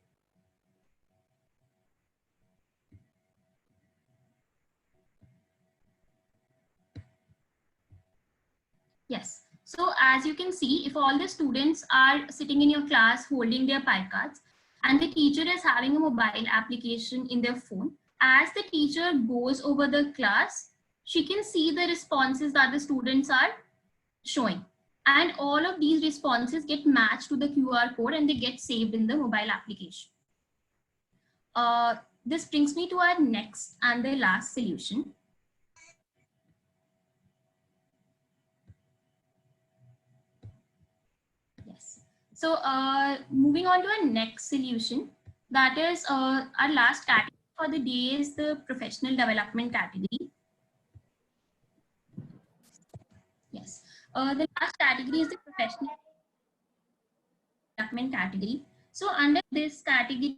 Yes. So as you can see, if all the students are sitting in your class holding their PyCards, and the teacher is having a mobile application in their phone, as the teacher goes over the class, she can see the responses that the students are showing. And all of these responses get matched to the QR code and they get saved in the mobile application. this brings me to our next and the last solution. Yes. So moving on to our next solution, that is our last category for the day is the professional development category. Yes. The last category is the professional development category. So under this category,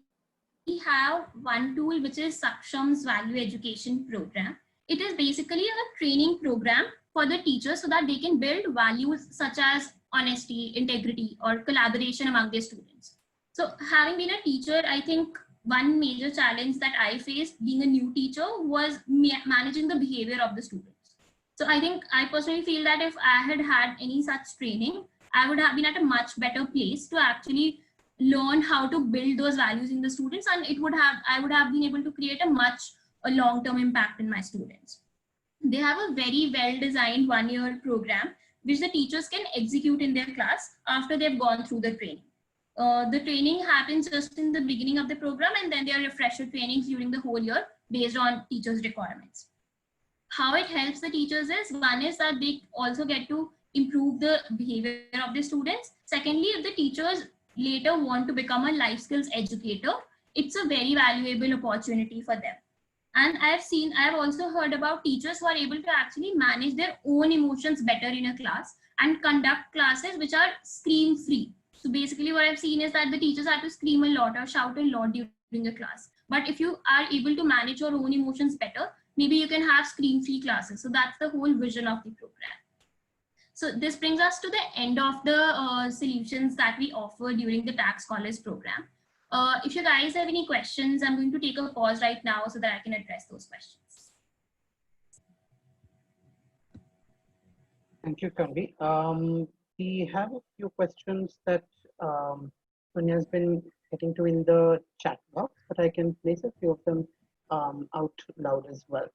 we have one tool which is Saksham's Value Education Program. It is basically a training program for the teachers so that they can build values such as honesty, integrity, or collaboration among their students. So having been a teacher, I think one major challenge that I faced being a new teacher was managing the behavior of the students. So I think I personally feel that if I had had any such training, I would have been at a much better place to actually learn how to build those values in the students, and I would have been able to create a long-term impact in my students. They have a very well-designed one-year program which the teachers can execute in their class after they've gone through the training. The training happens just in the beginning of the program, and then there are refresher trainings during the whole year based on teachers' requirements. How it helps the teachers is, one is that they also get to improve the behavior of the students. Secondly, if the teachers later want to become a life skills educator, it's a very valuable opportunity for them. And I've also heard about teachers who are able to actually manage their own emotions better in a class and conduct classes which are scream free. So basically what I've seen is that the teachers have to scream a lot or shout a lot during the class. But if you are able to manage your own emotions better, maybe you can have scream free classes. So that's the whole vision of the program. So this brings us to the end of the solutions that we offer during the TAG Scholars program. If you guys have any questions, I'm going to take a pause right now so that I can address those questions. Thank you, Kanvi. We have a few questions that Sonia has been getting to in the chat box, but I can place a few of them out loud as well.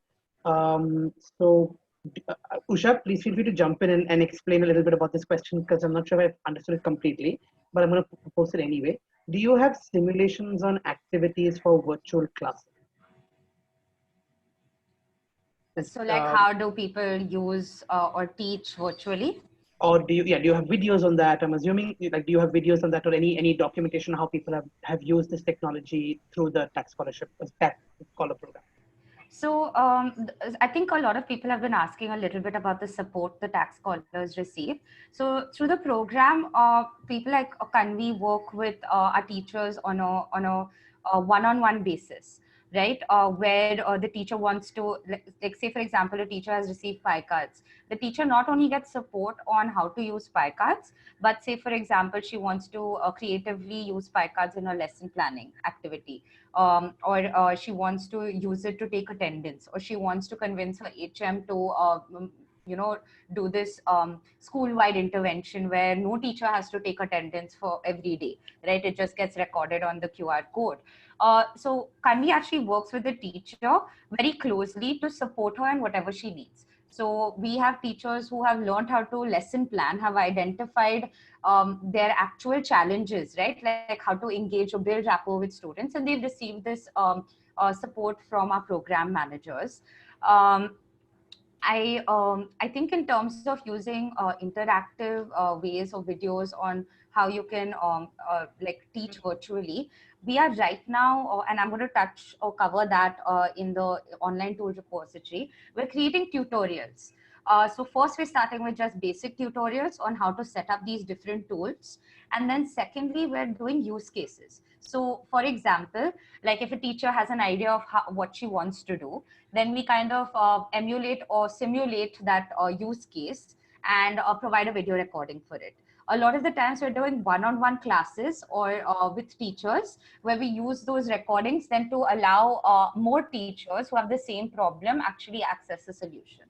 Usha, please feel free to jump in and explain a little bit about this question, because I'm not sure if I've understood it completely, but I'm going to post it anyway. Do you have simulations on activities for virtual classes? So like how do people use or teach virtually? Or do you have videos on that? I'm assuming, like, do you have videos on that or any documentation how people have used this technology through the TAG Scholarship, TAG Scholar program? So I think a lot of people have been asking a little bit about the support the TAG Scholars receive. So through the program, people like Kanvi work with our teachers on a one-on-one basis, right? Where the teacher wants to, like say for example, a teacher has received PI cards. The teacher not only gets support on how to use PI cards, but say for example, she wants to creatively use PI cards in a lesson planning activity. Or she wants to use it to take attendance, or she wants to convince her HM to do this school-wide intervention where no teacher has to take attendance for every day, right? It just gets recorded on the QR code. So Kanvi actually works with the teacher very closely to support her in whatever she needs. So we have teachers who have learned how to lesson plan, have identified their actual challenges, right? Like how to engage or build rapport with students, and they've received this support from our program managers. I think in terms of using interactive ways or videos on how you can like teach virtually, we are right now, and I'm going to touch or cover that in the online tool repository, we're creating tutorials. So first we're starting with just basic tutorials on how to set up these different tools. And then secondly, we're doing use cases. So for example, like if a teacher has an idea of what she wants to do, then we kind of emulate or simulate that use case and provide a video recording for it. A lot of the times we're doing one-on-one classes or with teachers where we use those recordings then to allow more teachers who have the same problem actually access the solution.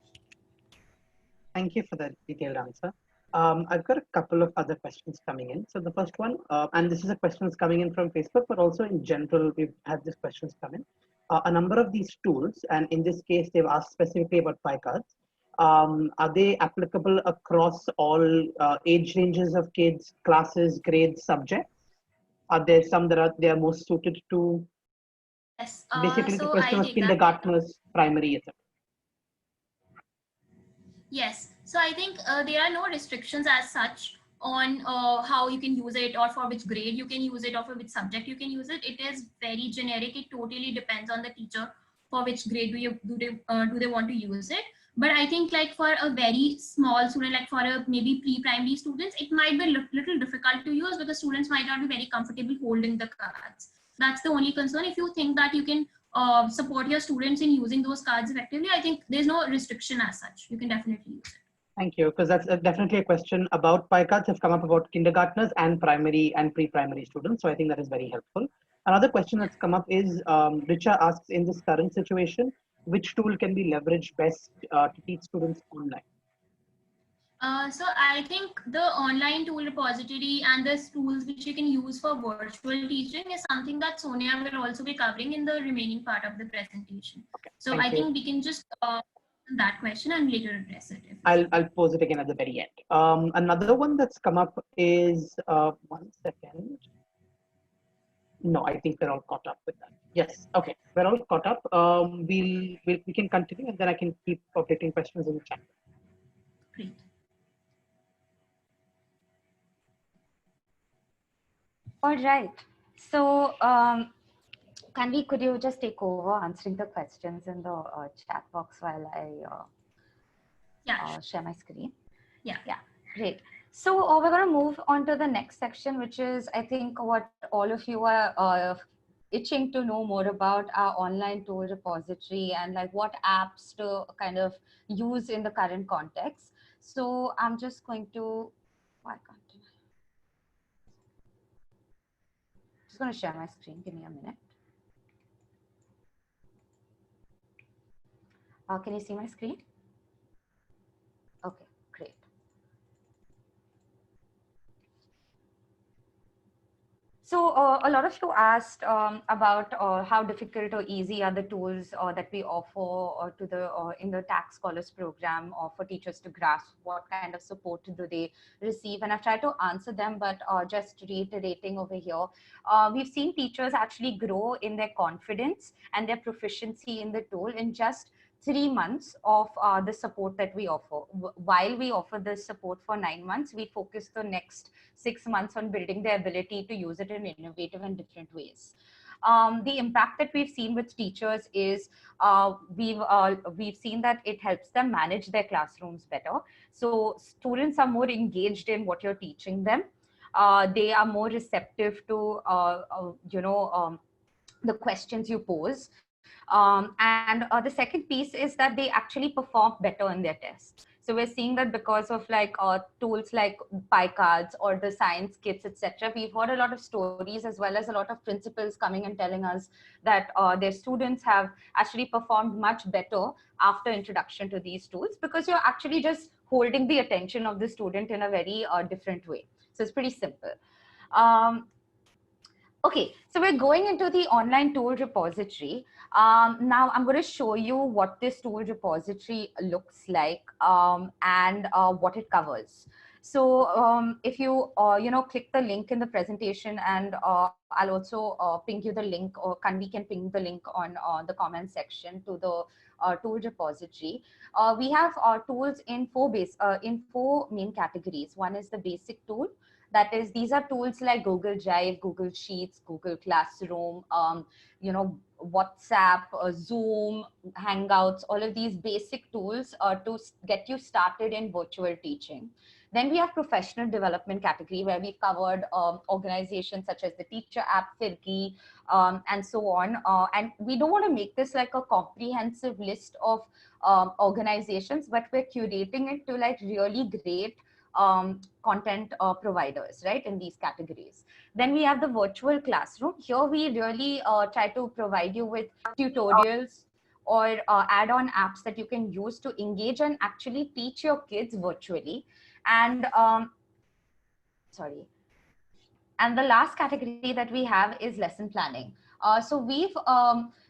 Thank you for that detailed answer. I've got a couple of other questions coming in. So the first one, and this is a question that's coming in from Facebook, but also in general, we've had these questions come in. A number of these tools, and in this case, they've asked specifically about PI cards. Are they applicable across all age ranges of kids, classes, grades, subjects? Are there some that they are most suited to Yes. Basically, the So question I'll was take that. kindergartners, primary, etc. Yes. So I think there are no restrictions as such on how you can use it or for which grade you can use it or for which subject you can use it. It is very generic. It totally depends on the teacher for which grade do they want to use it. But I think like for a very small student, like for a maybe pre-primary students, it might be a little difficult to use because students might not be very comfortable holding the cards. That's the only concern. If you think that you can support your students in using those cards effectively, I think there's no restriction as such. You can definitely use it. Thank you, because that's definitely a question about PI cards have come up about kindergartners and primary and pre-primary students. So I think that is very helpful. Another question that's come up is Richa asks, in this current situation, which tool can be leveraged best to teach students online? So I think the online tool repository and the tools which you can use for virtual teaching is something that Sonia will also be covering in the remaining part of the presentation. Okay, So thank I you. think we can just that question and later address it. I'll pose it again at the very end. Another one that's come up is 1 second. No, I think we're all caught up with that. Yes, okay, we're all caught up. We can continue, and then I can keep updating questions in the chat. Great. All right. So, could you just take over answering the questions in the chat box while I share my screen? Yeah. Yeah, great. So we're going to move on to the next section, which is, I think, what all of you are itching to know more about, our online tool repository and like what apps to kind of use in the current context. So I'm just going to, why can't I? Just going to share my screen. Give me a minute. Can you see my screen? Okay, great. So a lot of you asked about how difficult or easy are the tools that we offer to the in the TAC Scholars program for teachers to grasp what kind of support do they receive. And I've tried to answer them, but just reiterating over here, we've seen teachers actually grow in their confidence and their proficiency in the tool in just 3 months of the support that we offer. While we offer this support for 9 months, we focus the next 6 months on building their ability to use it in innovative and different ways. The impact that we've seen with teachers is we've seen that it helps them manage their classrooms better. So students are more engaged in what you're teaching them. They are more receptive to the questions you pose. And the second piece is that they actually perform better in their tests. So we're seeing that because of like tools like PI cards or the science kits, etc. We've heard a lot of stories as well as a lot of principals coming and telling us that their students have actually performed much better after introduction to these tools, because you're actually just holding the attention of the student in a very different way. So it's pretty simple. Okay, so we're going into the online tool repository. Now I'm going to show you what this tool repository looks like and what it covers. So if you click the link in the presentation, and I'll also ping you the link, or we can ping the link on the comment section to the tool repository. We have tools in four main categories. One is the basic tool. That is, these are tools like Google Drive, Google Sheets, Google Classroom, WhatsApp, Zoom, Hangouts, all of these basic tools to get you started in virtual teaching. Then we have professional development category, where we covered organizations such as the Teacher App, Firki, and so on. And we don't want to make this like a comprehensive list of organizations, but we're curating it to like really great content providers, right, in these categories. Then we have the virtual classroom. Here we really try to provide you with tutorials or add-on apps that you can use to engage and actually teach your kids virtually. And and the last category that we have is lesson planning. So we've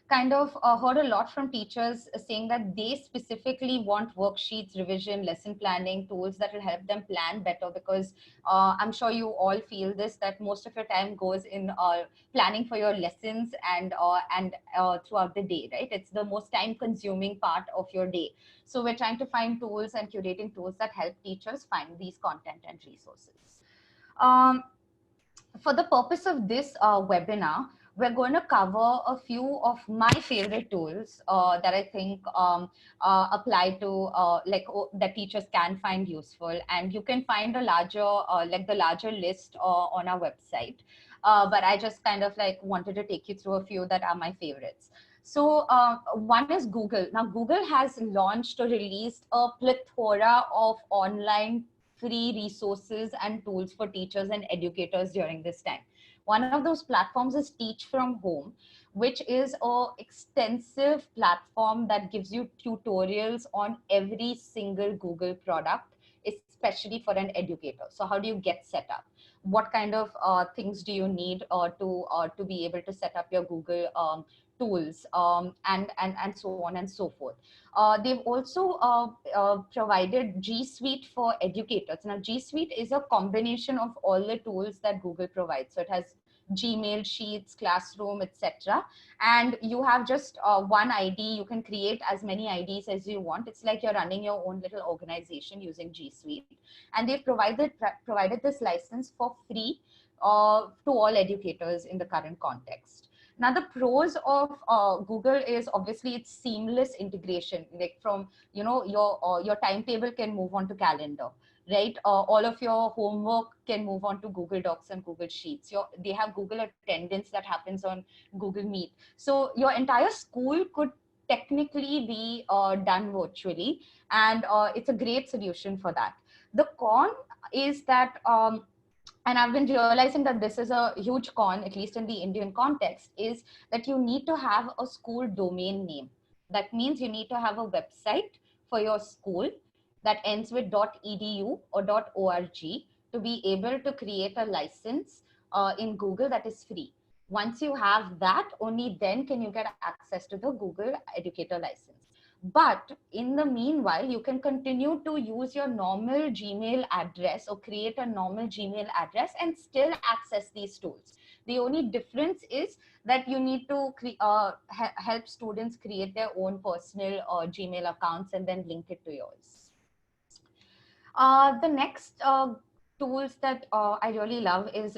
kind of heard a lot from teachers saying that they specifically want worksheets, revision, lesson planning tools that will help them plan better, because I'm sure you all feel this, that most of your time goes in planning for your lessons and throughout the day, right? It's the most time consuming part of your day. So we're trying to find tools and curating tools that help teachers find these content and resources. For the purpose of this webinar, we're going to cover a few of my favorite tools that I think apply to that teachers can find useful, and you can find a larger the larger list on our website. But I just kind of like wanted to take you through a few that are my favorites. So one is Google. Now Google has launched or released a plethora of online free resources and tools for teachers and educators during this time. One of those platforms is Teach from Home, which is an extensive platform that gives you tutorials on every single Google product, especially for an educator. So how do you get set up? What kind of things do you need to be able to set up your Google tools, and so on and so forth. They've also provided G Suite for educators. Now, G Suite is a combination of all the tools that Google provides. So it has Gmail, Sheets, Classroom, etc. And you have just one ID. You can create as many IDs as you want. It's like you're running your own little organization using G Suite. And they've provided this license for free to all educators in the current context. Now, the pros of Google is obviously its seamless integration. Like from, you know, your timetable can move on to calendar, right? All of your homework can move on to Google Docs and Google Sheets. They have Google Attendance that happens on Google Meet. So your entire school could technically be done virtually, and it's a great solution for that. The con is that and I've been realizing that this is a huge con, at least in the Indian context, is that you need to have a school domain name. That means you need to have a website for your school that ends with .edu or .org to be able to create a license in Google that is free. Once you have that, only then can you get access to the Google Educator license. But in the meanwhile, you can continue to use your normal Gmail address or create a normal Gmail address and still access these tools. The only difference is that you need to help students create their own personal Gmail accounts and then link it to yours. The next tools that I really love is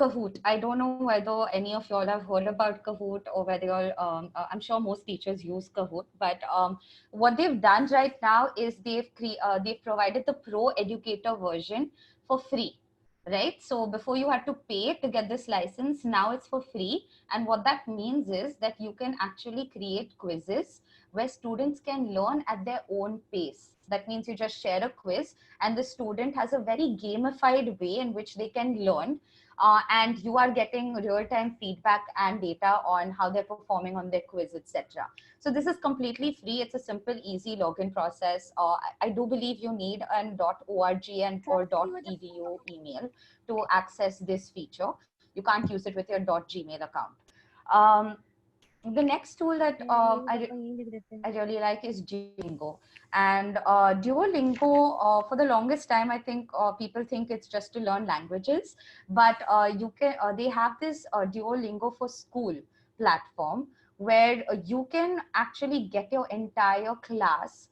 Kahoot. I don't know whether any of y'all have heard about Kahoot, or whether y'all, I'm sure most teachers use Kahoot, but what they've done right now is they've provided the Pro Educator version for free, right? So before you had to pay to get this license, now it's for free. And what that means is that you can actually create quizzes where students can learn at their own pace. That means you just share a quiz and the student has a very gamified way in which they can learn. And you are getting real-time feedback and data on how they're performing on their quiz, etc. So this is completely free. It's a simple, easy login process. I do believe you need an .org and or .edu email to access this feature. You can't use it with your .gmail account. The next tool that I really like is Duolingo. And Duolingo, for the longest time, I think people think it's just to learn languages, but they have this Duolingo for School platform where you can actually get your entire class.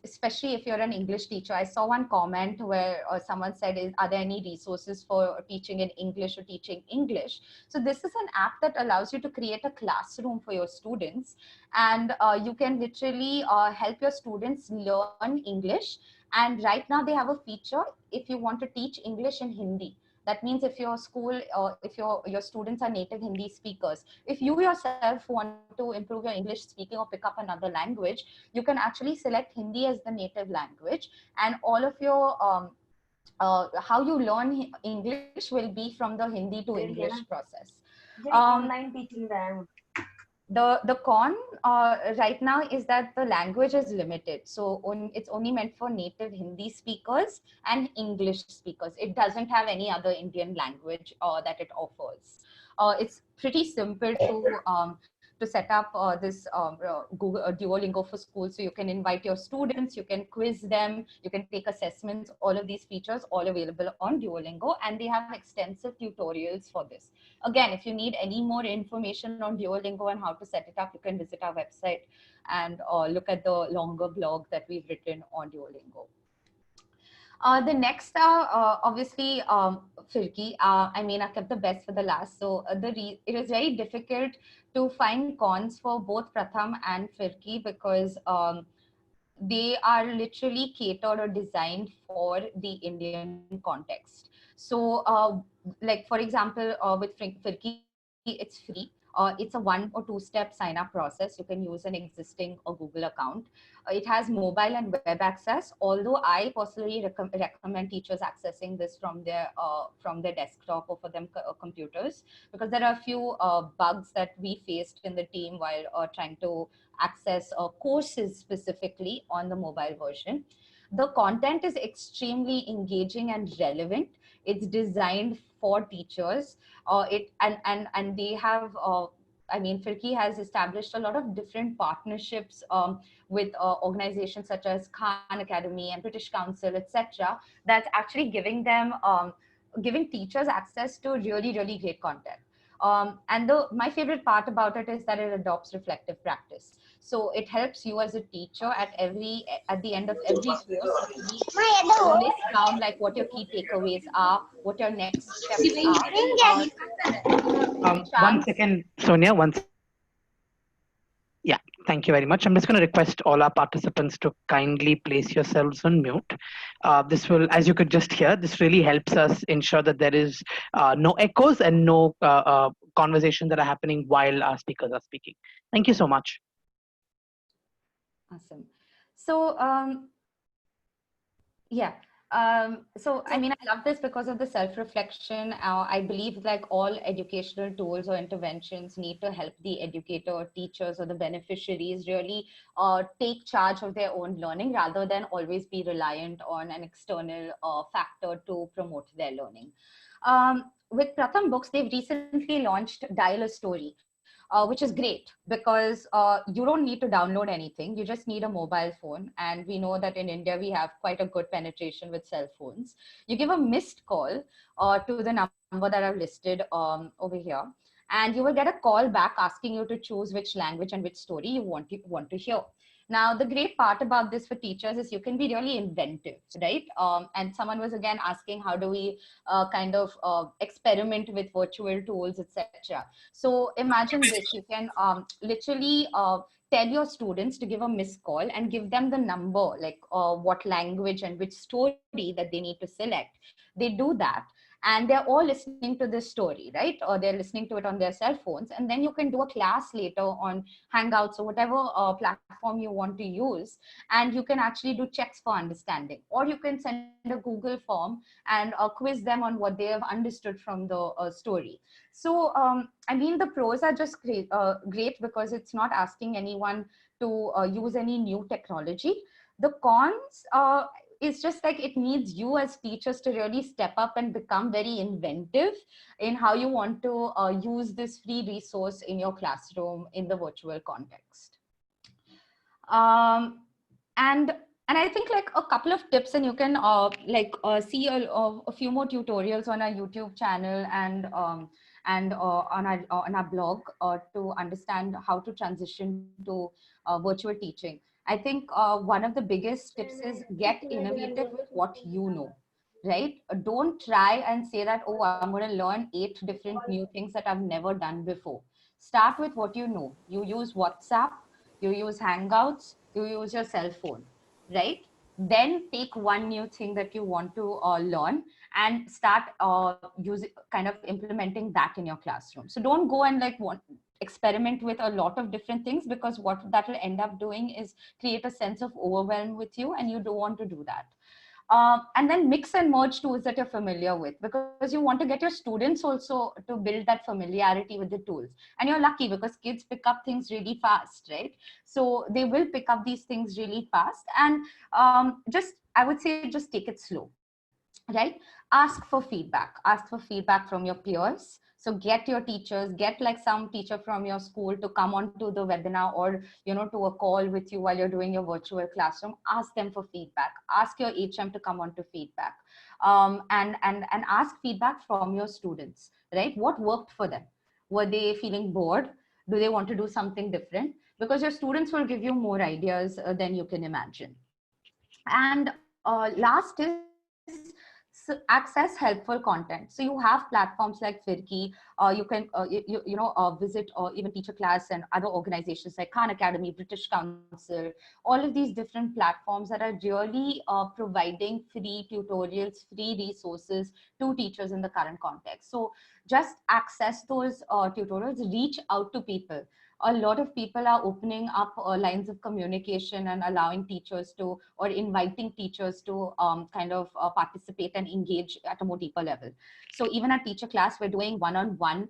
Especially if you're an English teacher. I saw one comment where someone said, are there any resources for teaching in English or teaching English? So this is an app that allows you to create a classroom for your students, and you can literally help your students learn English. And right now they have a feature if you want to teach English in Hindi. That means if your school or if your students are native Hindi speakers, if you yourself want to improve your English speaking or pick up another language, you can actually select Hindi as the native language, and all of your how you learn English will be from the Hindi to English process. Online teaching The con right now is that the language is limited. So it's only meant for native Hindi speakers and English speakers. It doesn't have any other Indian language that it offers. It's pretty simple to set up this Google Duolingo for Schools. So you can invite your students, you can quiz them, you can take assessments, all of these features all available on Duolingo, and they have extensive tutorials for this. Again, if you need any more information on Duolingo and how to set it up, you can visit our website and look at the longer blog that we've written on Duolingo. The next are obviously Phirki. I mean, I kept the best for the last. So it is very difficult to find cons for both Pratham and Phirki because they are literally catered or designed for the Indian context. So like, for example, with Phirki, it's free. It's a 1 or 2 step sign up process. You can use an existing or Google account. It has mobile and web access, although I personally recommend teachers accessing this from their desktop or for them computers, because there are a few bugs that we faced in the team while trying to access courses specifically on the mobile version. The content is extremely engaging and relevant. It's designed for teachers. And they have I mean, Phirki has established a lot of different partnerships with organizations such as Khan Academy and British Council, etc. That's actually giving them giving teachers access to really, really great content. And my favorite part about it is that it adopts reflective practice. So it helps you as a teacher at the end of every course to list down like what your key takeaways are, what your next steps are. 1 second, Sonia. Yeah, thank you very much. I'm just going to request all our participants to kindly place yourselves on mute. This will, as you could just hear, this really helps us ensure that there is no echoes and no conversations that are happening while our speakers are speaking. Thank you so much. Awesome. So, yeah. So, I mean, I love this because of the self-reflection. I believe like all educational tools or interventions need to help the educator, teachers, or the beneficiaries really take charge of their own learning rather than always be reliant on an external factor to promote their learning. With Pratham Books, they've recently launched Dial a Story. Which is great because you don't need to download anything. You just need a mobile phone. And we know that in India, we have quite a good penetration with cell phones. You give a missed call to the number that I've listed over here, and you will get a call back asking you to choose which language and which story you want to hear. Now, the great part about this for teachers is you can be really inventive, right? And someone was again asking, how do we kind of experiment with virtual tools, etc. So imagine this, you can literally tell your students to give a missed call and give them the number, like what language and which story that they need to select. They do that. And they're all listening to this story, right? Or they're listening to it on their cell phones. And then you can do a class later on Hangouts or whatever platform you want to use. And you can actually do checks for understanding. Or you can send a Google form and quiz them on what they have understood from the story. So, I mean, the pros are just great because it's not asking anyone to use any new technology. The cons it's just like it needs you as teachers to really step up and become very inventive in how you want to use this free resource in your classroom in the virtual context. And I think like a couple of tips, and you can see a few more tutorials on our YouTube channel and on our blog to understand how to transition to virtual teaching. I think one of the biggest tips is get innovative with what you know, right? Don't try and say that, oh, I'm going to learn 8 different new things that I've never done before. Start with what you know. You use WhatsApp, you use Hangouts, you use your cell phone, right? Then take one new thing that you want to learn and start kind of implementing that in your classroom. So don't go and experiment with a lot of different things, because what that will end up doing is create a sense of overwhelm with you, and you don't want to do that. And then mix and merge tools that you're familiar with, because you want to get your students also to build that familiarity with the tools. And you're lucky because kids pick up things really fast, right? So they will pick up these things really fast. And I would say just take it slow, right? Ask for feedback from your peers. So get your teachers, get like some teacher from your school to come on to the webinar, or, you know, to a call with you while you're doing your virtual classroom. Ask them for feedback. Ask your HM to come on to feedback, and ask feedback from your students, right? What worked for them? Were they feeling bored? Do they want to do something different? Because your students will give you more ideas than you can imagine. And last is access helpful content. So you have platforms like Phirki. You can visit even Teacher Class and other organizations like Khan Academy, British Council, all of these different platforms that are really providing free tutorials, free resources to teachers in the current context. So just access those tutorials, reach out to people. A lot of people are opening up lines of communication and allowing teachers to, or inviting teachers to kind of participate and engage at a more deeper level. So even at Teacher Class, we're doing one-on-one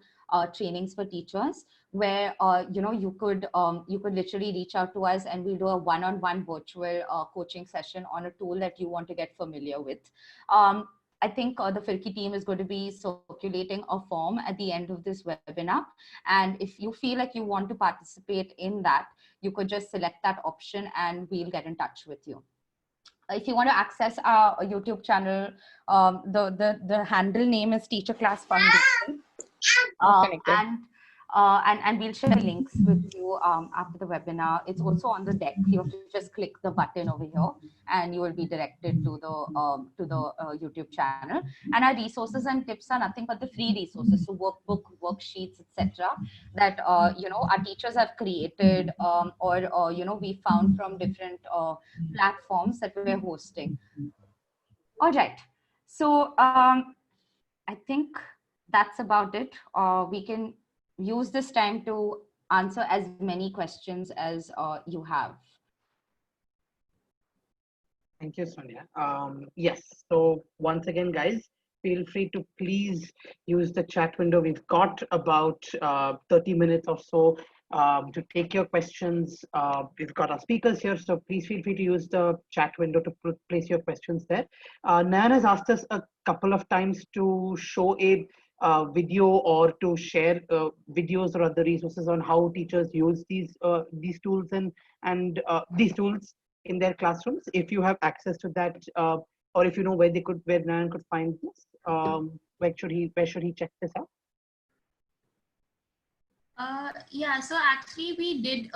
trainings for teachers, where you could literally reach out to us and we'll do a one-on-one virtual coaching session on a tool that you want to get familiar with. I think the Phirki team is going to be circulating a form at the end of this webinar. And if you feel like you want to participate in that, you could just select that option and we'll get in touch with you. If you want to access our YouTube channel, the handle name is Teacher Class Foundation. And we'll share links with you after the webinar. It's also on the deck. You have to just click the button over here and you will be directed to the YouTube channel. And our resources and tips are nothing but the free resources, so workbook, worksheets, etc., that our teachers have created, or we found from different platforms that we're hosting. All right, so I think that's about it. We can use this time to answer as many questions as you have. Thank you, Sonia. Yes, so once again, guys, feel free to please use the chat window. We've got about 30 minutes or so to take your questions. We've got our speakers here, so please feel free to use the chat window to place your questions there. Nan has asked us a couple of times to show a video or to share videos or other resources on how teachers use these tools and these tools in their classrooms. If you have access to that, or if you know where Nan could find this, where should he check this out? Yeah, so actually we did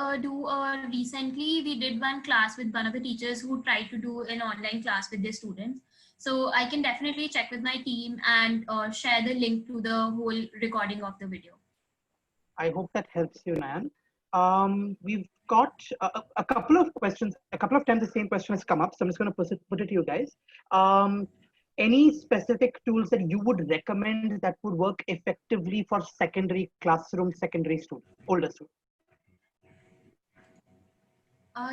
recently we did one class with one of the teachers who tried to do an online class with their students. So I can definitely check with my team and share the link to the whole recording of the video. I hope that helps you, Nan. We've got a couple of questions. A couple of times the same question has come up, so I'm just going to put it to you guys. Any specific tools that you would recommend that would work effectively for secondary classroom, secondary students, older students?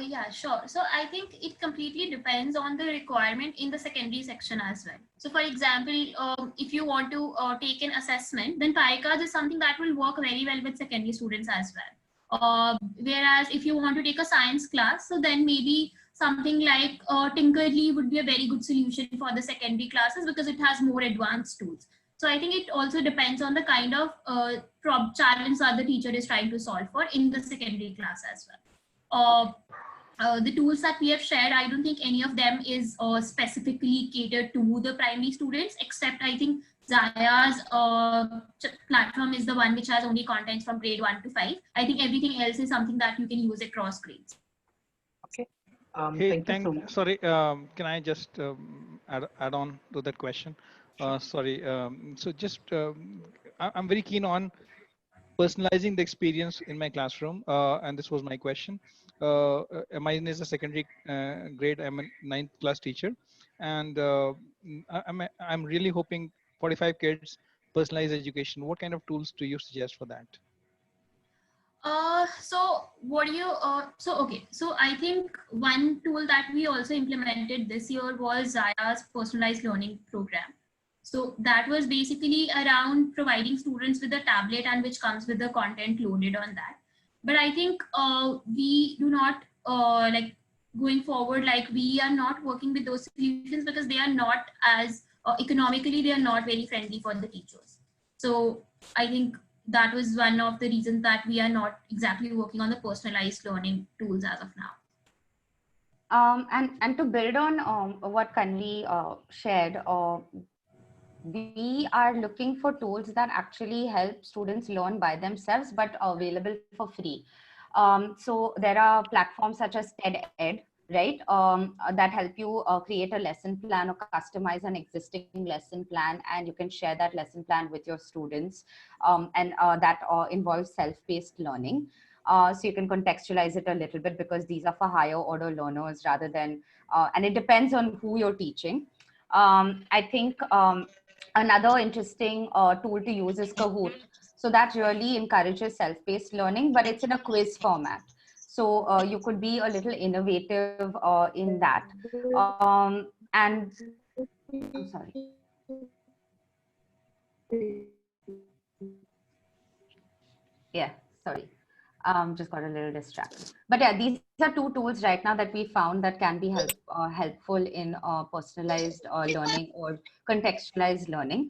Yeah, sure. So I think it completely depends on the requirement in the secondary section as well. So for example, if you want to take an assessment, then PyCards is something that will work very well with secondary students as well. Whereas if you want to take a science class, so then maybe something like Tinkerly would be a very good solution for the secondary classes because it has more advanced tools. So I think it also depends on the kind of challenge that the teacher is trying to solve for in the secondary class as well. The tools that we have shared, I don't think any of them is specifically catered to the primary students, except I think Zaya's platform is the one which has only contents from grade 1 to 5. I think everything else is something that you can use across grades. Okay. Hey, sorry, can I just add on to that question? Sorry, so just I'm very keen on personalizing the experience in my classroom, and this was my question. Mine is a secondary grade. I'm a 9th class teacher, and I'm really hoping 45 kids, personalized education. What kind of tools do you suggest for that? So I think one tool that we also implemented this year was Zaya's personalized learning program. So that was basically around providing students with a tablet and which comes with the content loaded on that. But I think we do not like going forward, like we are not working with those solutions because they are not as economically, they are not very friendly for the teachers. So I think that was one of the reasons that we are not exactly working on the personalized learning tools as of now. And to build on what Kanvi shared, we are looking for tools that actually help students learn by themselves, but available for free. So there are platforms such as TED-Ed, right, that help you create a lesson plan or customize an existing lesson plan, and you can share that lesson plan with your students, and that involves self-paced learning. So you can contextualize it a little bit because these are for higher order learners rather than, and it depends on who you're teaching. I think another interesting tool to use is Kahoot. So that really encourages self-paced learning, but it's in a quiz format. So you could be a little innovative in that. And I'm sorry. Yeah, sorry. Just got a little distracted. But yeah, these are two tools right now that we found that can be helpful in personalized learning or contextualized learning.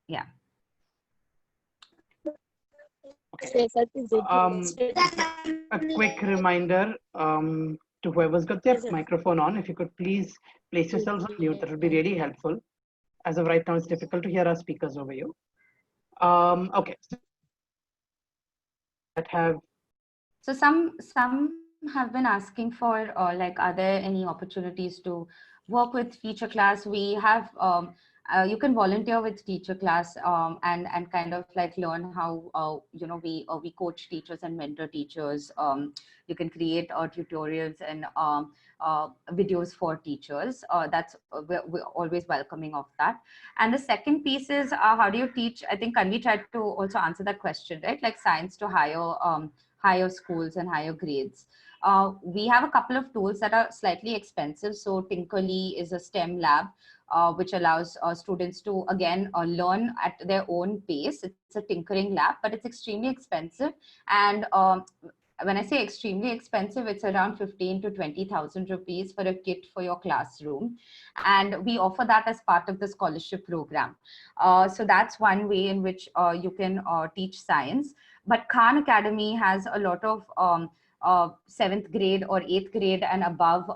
Yeah. Okay. A quick reminder to whoever's got their microphone on, if you could please place yourselves on mute, that would be really helpful. As of right now, it's difficult to hear our speakers over you. Okay. So some have been asking for like, are there any opportunities to work with Teacher Class? We have you can volunteer with Teacher Class and kind of like learn how you know, we coach teachers and mentor teachers. You can create tutorials and videos for teachers. That's we're always welcoming of that. And the second piece is how do you teach? I think Kanvi tried to also answer that question, right? Like science to higher schools and higher grades. We have a couple of tools that are slightly expensive. So Tinkerly is a STEM lab, which allows students to, again, learn at their own pace. It's a tinkering lab, but it's extremely expensive. And when I say extremely expensive, it's around 15 to 20,000 rupees for a kit for your classroom. And we offer that as part of the scholarship program. So that's one way in which you can teach science. But Khan Academy has a lot of 7th grade or 8th grade and above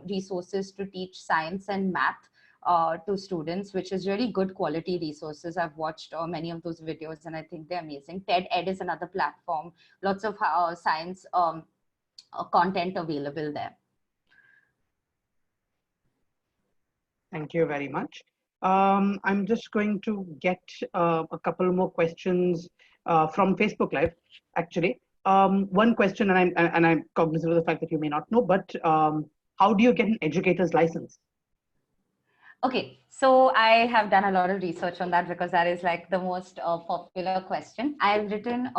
resources to teach science and math to students, which is really good quality resources. I've watched many of those videos and I think they're amazing. TED-Ed is another platform, lots of science content available there. Thank you very much. I'm just going to get a couple more questions from Facebook Live, actually. One question, and I'm cognizant of the fact that you may not know, but how do you get an educator's license? Okay, so I have done a lot of research on that because that is like the most popular question. I've written,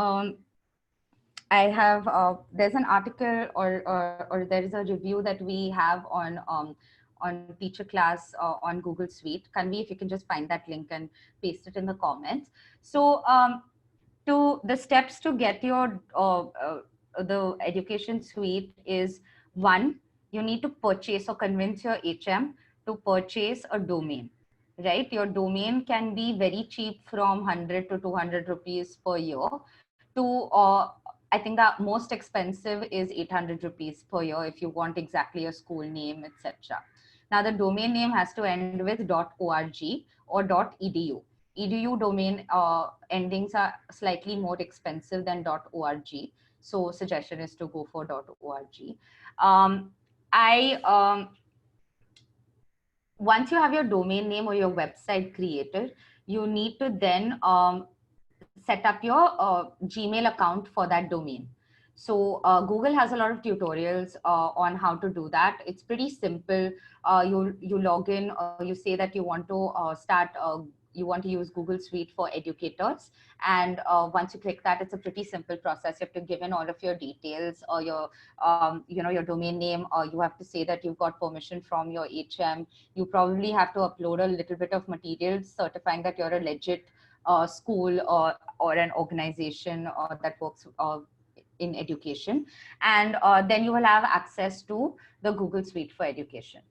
I have, there's an article or there is a review that we have on Teacher Class on Google Suite. Kanvi, if you can just find that link and paste it in the comments. So to the steps to get your the education suite is, one, you need to purchase or convince your HM to purchase a domain, right? Your domain can be very cheap, from 100 to 200 rupees per year to I think the most expensive is 800 rupees per year if you want exactly a school name, etc. Now the domain name has to end with .org or .edu. Edu domain endings are slightly more expensive than .org. So suggestion is to go for .org. Once you have your domain name or your website created, you need to then set up your Gmail account for that domain. So Google has a lot of tutorials on how to do that. It's pretty simple. You log in, you say that you want to you want to use Google Suite for educators. And once you click that, it's a pretty simple process. You have to give in all of your details or your, you know, your domain name, or you have to say that you've got permission from your HM. You probably have to upload a little bit of materials certifying that you're a legit school or an organization that works in education. And then you will have access to the Google Suite for education.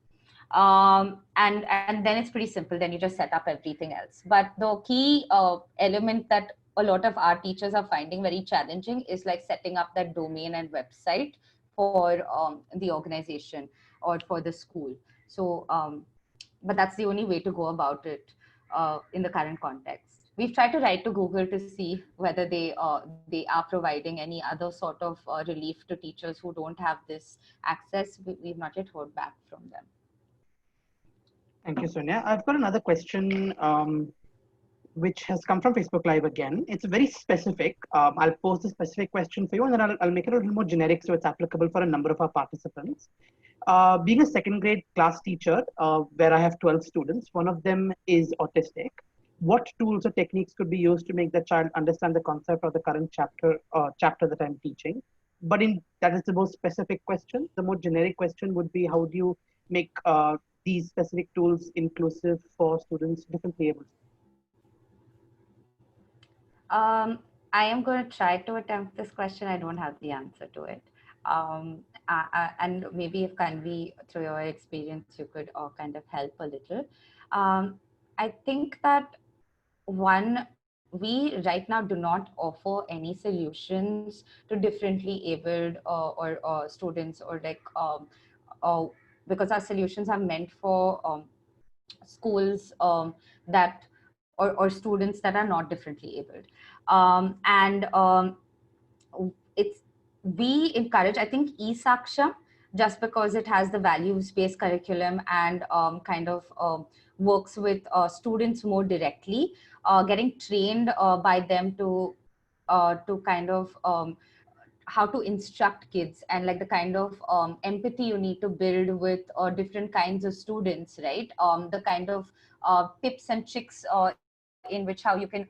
And then it's pretty simple. Then you just set up everything else. But the key element that a lot of our teachers are finding very challenging is like setting up that domain and website for the organization or for the school. So, but that's the only way to go about it in the current context. We've tried to write to Google to see whether they are providing any other sort of relief to teachers who don't have this access. We've not yet heard back from them. Thank you, Sonia. I've got another question which has come from Facebook Live again. It's very specific. I'll pose the specific question for you, and then I'll make it a little more generic so it's applicable for a number of our participants. Being a second grade class teacher, where I have 12 students, one of them is autistic. What tools or techniques could be used to make the child understand the concept of the current chapter that I'm teaching? But that is the most specific question. The more generic question would be, how do you make these specific tools inclusive for students differently able? I am going to try to attempt this question. I don't have the answer to it. And maybe if Kanvi, through your experience, you could kind of help a little. I think that we right now do not offer any solutions to differently abled or students, or like because our solutions are meant for schools that or students that are not differently abled. We encourage, I think, eSaksham, just because it has the values-based curriculum and kind of works with students more directly, getting trained by them to kind of how to instruct kids, and like the kind of empathy you need to build with different kinds of students, right? The kind of tips and tricks in which how you can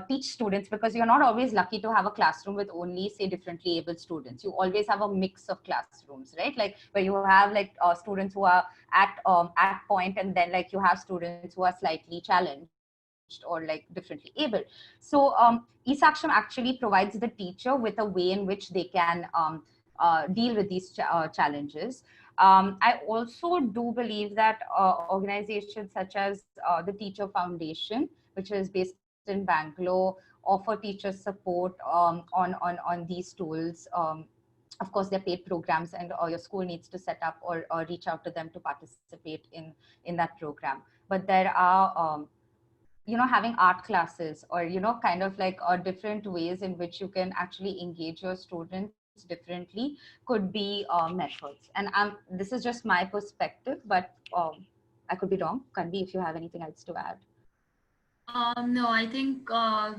teach students, because you're not always lucky to have a classroom with only, say, differently abled students. You always have a mix of classrooms, right? Like where you have like students who are at point, and then like you have students who are slightly challenged or like differently able. So eSaksham actually provides the teacher with a way in which they can deal with these challenges. I also do believe that organizations such as the Teacher Foundation, which is based in Bangalore, offer teacher support on these tools. Of course, they're paid programs, and your school needs to set up or reach out to them to participate in that program. But there are having art classes, or kind of like different ways in which you can actually engage your students differently could be methods. And this is just my perspective, but I could be wrong. Kanvi, if you have anything else to add. No, I think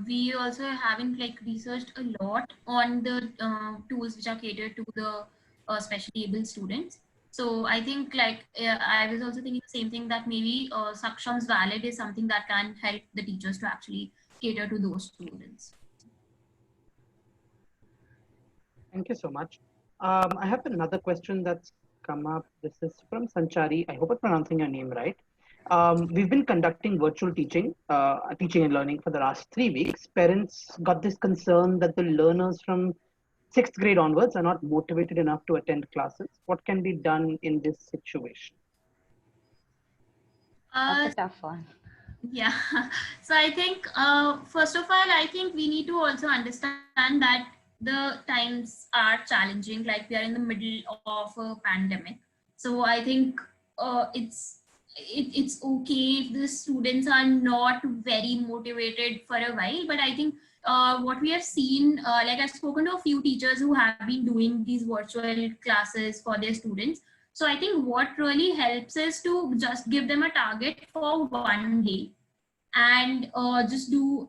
we also haven't like researched a lot on the tools which are catered to the specially able students. So I think like I was also thinking the same thing, that maybe Saksham's Valid is something that can help the teachers to actually cater to those students. Thank you so much. I have another question that's come up. This is from Sanchari. I hope I'm pronouncing your name right. We've been conducting virtual teaching and learning for the last 3 weeks. Parents got this concern that the learners from 6th grade onwards are not motivated enough to attend classes. What can be done in this situation? That's a tough one. Yeah. So I think, first of all, I think we need to also understand that the times are challenging. Like we are in the middle of a pandemic. So I think it's okay if the students are not very motivated for a while. But I think what we have seen, like I've spoken to a few teachers who have been doing these virtual classes for their students. So I think what really helps is to just give them a target for one day, and just do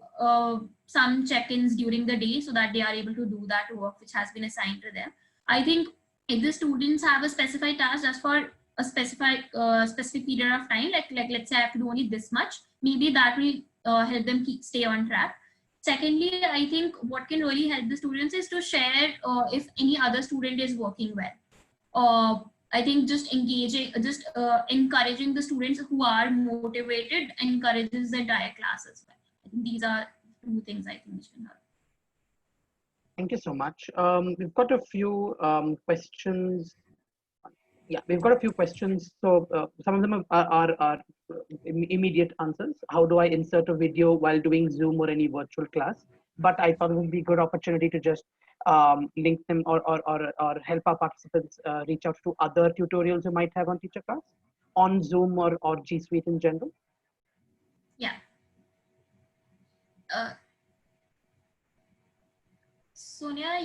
some check-ins during the day so that they are able to do that work which has been assigned to them. I think if the students have a specified task just for a specific period of time, like let's say I have to do only this much, maybe that will help them stay on track. Secondly, I think what can really help the students is to share if any other student is working well. I think just encouraging the students who are motivated encourages the entire class as well. I think these are two things I think which can help. Thank you so much. We've got a few questions. Yeah, we've got a few questions. So some of them are immediate answers. How do I insert a video while doing Zoom or any virtual class? But I thought it would be a good opportunity to just link them or help our participants reach out to other tutorials you might have on Teacher Class on Zoom or G Suite in general. Yeah. Sonia,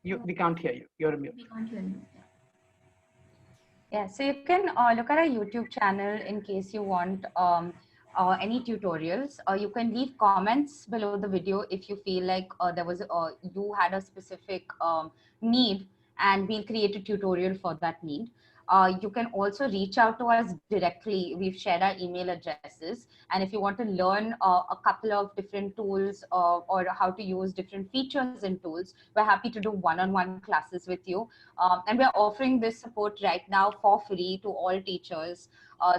we can't hear you. You're mute. We can't hear you. Yeah, so you can look at our YouTube channel in case you want any tutorials. You can leave comments below the video if you feel like you had a specific need, and we'll create a tutorial for that need. You can also reach out to us directly. We've shared our email addresses. And if you want to learn a couple of different tools or how to use different features in tools, we're happy to do one-on-one classes with you. And we're offering this support right now for free to all teachers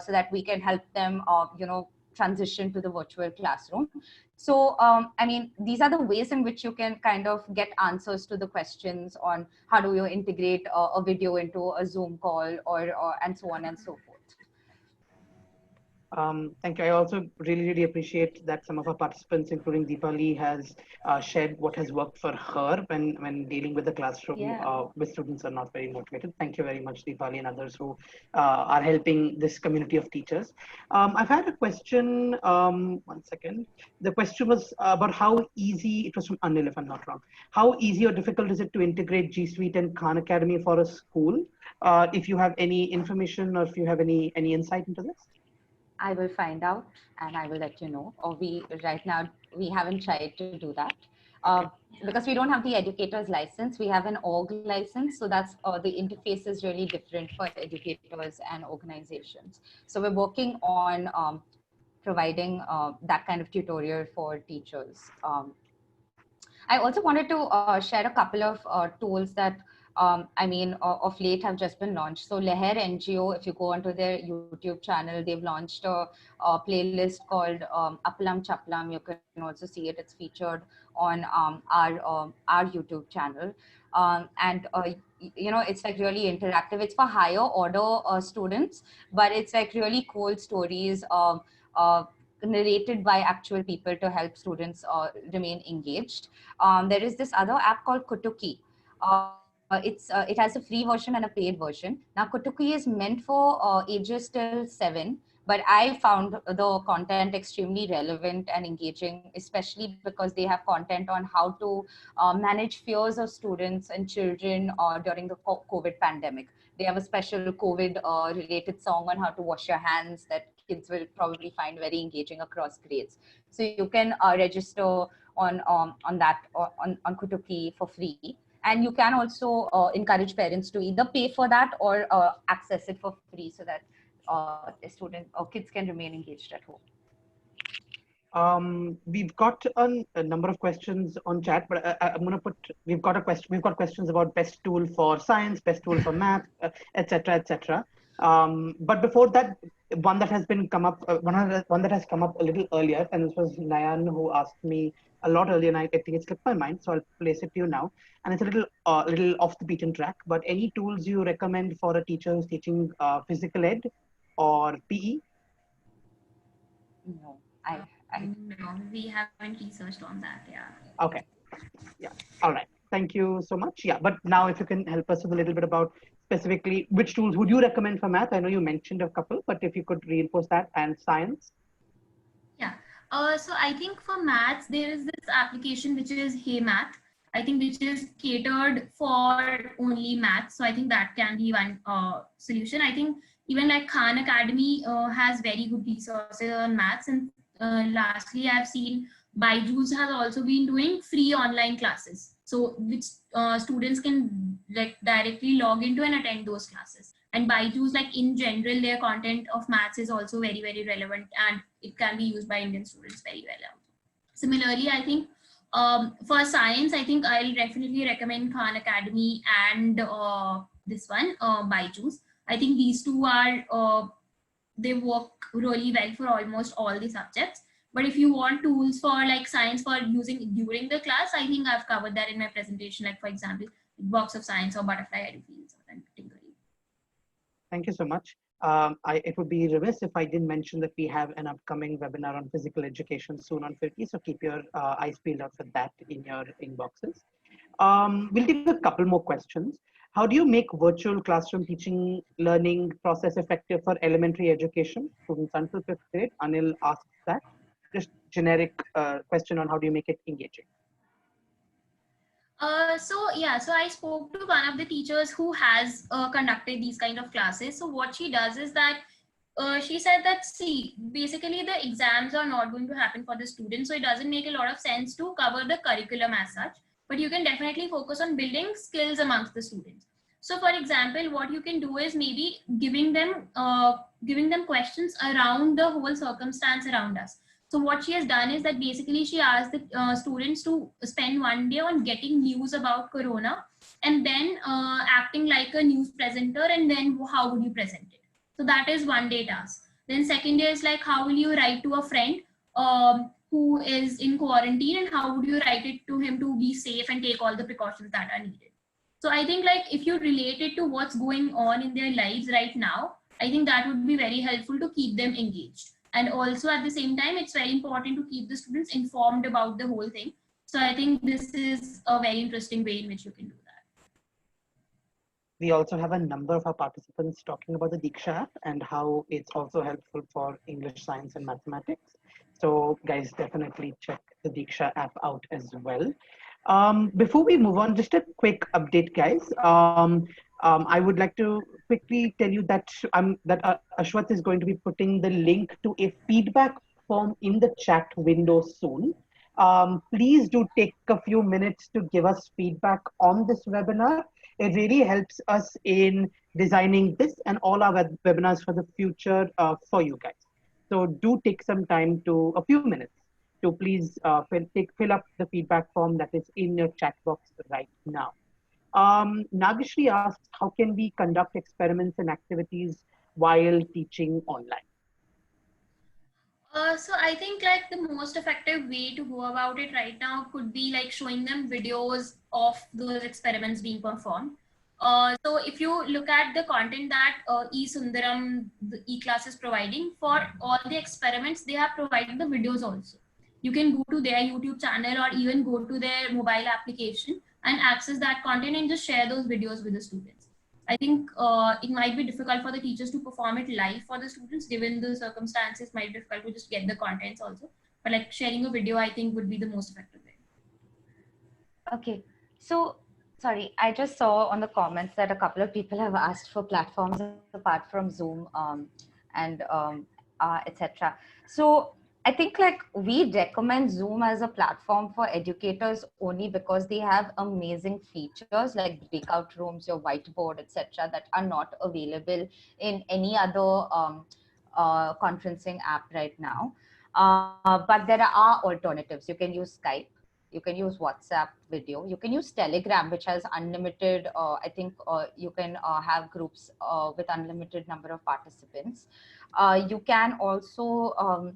so that we can help them, transition to the virtual classroom. So, I mean, these are the ways in which you can kind of get answers to the questions on how do you integrate a video into a Zoom call or and so on and so forth. Thank you. I also really appreciate that some of our participants, including Deepali, has shared what has worked for her when dealing with the classroom with students who are not very motivated. Thank you very much, Deepali, and others who are helping this community of teachers. I've had a question. One second. The question was about how easy, it was from Anil, if I'm not wrong. How easy or difficult is it to integrate G Suite and Khan Academy for a school? If you have any information or if you have any insight into this? I will find out and I will let you know. Or right now, we haven't tried to do that. Because we don't have the educator's license, we have an org license. So that's the interface is really different for educators and organizations. So we're working on providing that kind of tutorial for teachers. I also wanted to share a couple of tools that of late have just been launched. So Leher NGO, if you go onto their YouTube channel, they've launched a playlist called Aplam Chaplam. You can also see it. It's featured on our YouTube channel. It's like really interactive. It's for higher order students, but it's like really cool stories narrated by actual people to help students remain engaged. There is this other app called Kutuki. It has a free version and a paid version. Now, Kutuki is meant for ages till 7, but I found the content extremely relevant and engaging, especially because they have content on how to manage fears of students and children during the COVID pandemic. They have a special COVID related song on how to wash your hands that kids will probably find very engaging across grades. So you can register on Kutuki for free. And you can also encourage parents to either pay for that or access it for free so that students or kids can remain engaged at home. We've got a number of questions on chat, but I'm going to put, we've got questions about best tool for science, best tool for math, etc. But before that, one that has come up a little earlier, and this was Nayan who asked me a lot earlier, and I think it slipped my mind, so I'll place it to you now. And it's a little off the beaten track, but any tools you recommend for a teacher who's teaching physical ed or PE? No, no, we haven't researched on that. Yeah. Okay. Yeah. All right. Thank you so much. Yeah. But now, if you can help us with a little bit about specifically which tools would you recommend for math? I know you mentioned a couple, but if you could reinforce that, and science. Yeah. So I think for maths, there is this application which is Hey Math. I think which is catered for only maths. So I think that can be one solution. I think even like Khan Academy has very good resources on maths. And lastly, I've seen Byju's has also been doing free online classes. So which students can like directly log into and attend those classes. And Byju's, like in general, their content of maths is also very, very relevant and it can be used by Indian students very well. Similarly, I think for science, I think I'll definitely recommend Khan Academy and this one, Byju's. I think these two are, they work really well for almost all the subjects. But if you want tools for like science for using during the class, I think I've covered that in my presentation. Like for example, Box of Science or Butterfly Edu Fields or Tinkery. Thank you so much. It would be remiss if I didn't mention that we have an upcoming webinar on physical education soon on Firki, so keep your eyes peeled out for that in your inboxes. We'll take a couple more questions. How do you make virtual classroom teaching learning process effective for elementary education? Students until 5th grade. Anil asks that. Just generic question on how do you make it engaging? So I spoke to one of the teachers who has conducted these kind of classes. So what she does is that she said that, see, basically the exams are not going to happen for the students, so it doesn't make a lot of sense to cover the curriculum as such, but you can definitely focus on building skills amongst the students. So for example, what you can do is maybe giving them questions around the whole circumstance around us. So what she has done is that basically she asked the students to spend one day on getting news about corona, and then acting like a news presenter, and then how would you present it. So that is one day task. Then second day is like, how will you write to a friend who is in quarantine, and how would you write it to him to be safe and take all the precautions that are needed. So I think like if you relate it to what's going on in their lives right now, I think that would be very helpful to keep them engaged. And also at the same time, it's very important to keep the students informed about the whole thing. So I think this is a very interesting way in which you can do that. We also have a number of our participants talking about the Diksha app and how it's also helpful for English, science, and mathematics. So guys, definitely check the Diksha app out as well. Before we move on, just a quick update, guys. I would like to quickly tell you that Ashwath is going to be putting the link to a feedback form in the chat window soon. Please do take a few minutes to give us feedback on this webinar. It really helps us in designing this and all our webinars for the future for you guys. So do take some time a few minutes to please fill up the feedback form that is in your chat box right now. Nagashri asks, how can we conduct experiments and activities while teaching online? So I think like the most effective way to go about it right now could be like showing them videos of those experiments being performed. So if you look at the content that eSundaram, the eClass is providing for all the experiments, they have provided the videos also. You can go to their YouTube channel or even go to their mobile application and access that content and just share those videos with the students. I think it might be difficult for the teachers to perform it live for the students, given the circumstances. Might be difficult to just get the contents also. But like sharing a video, I think would be the most effective way. Okay, so sorry, I just saw on the comments that a couple of people have asked for platforms apart from Zoom and etc. So I think like we recommend Zoom as a platform for educators only because they have amazing features like breakout rooms, your whiteboard, etc. that are not available in any other conferencing app right now. But there are alternatives. You can use Skype. You can use WhatsApp video. You can use Telegram, which has unlimited, I think you can have groups with unlimited number of participants. You can also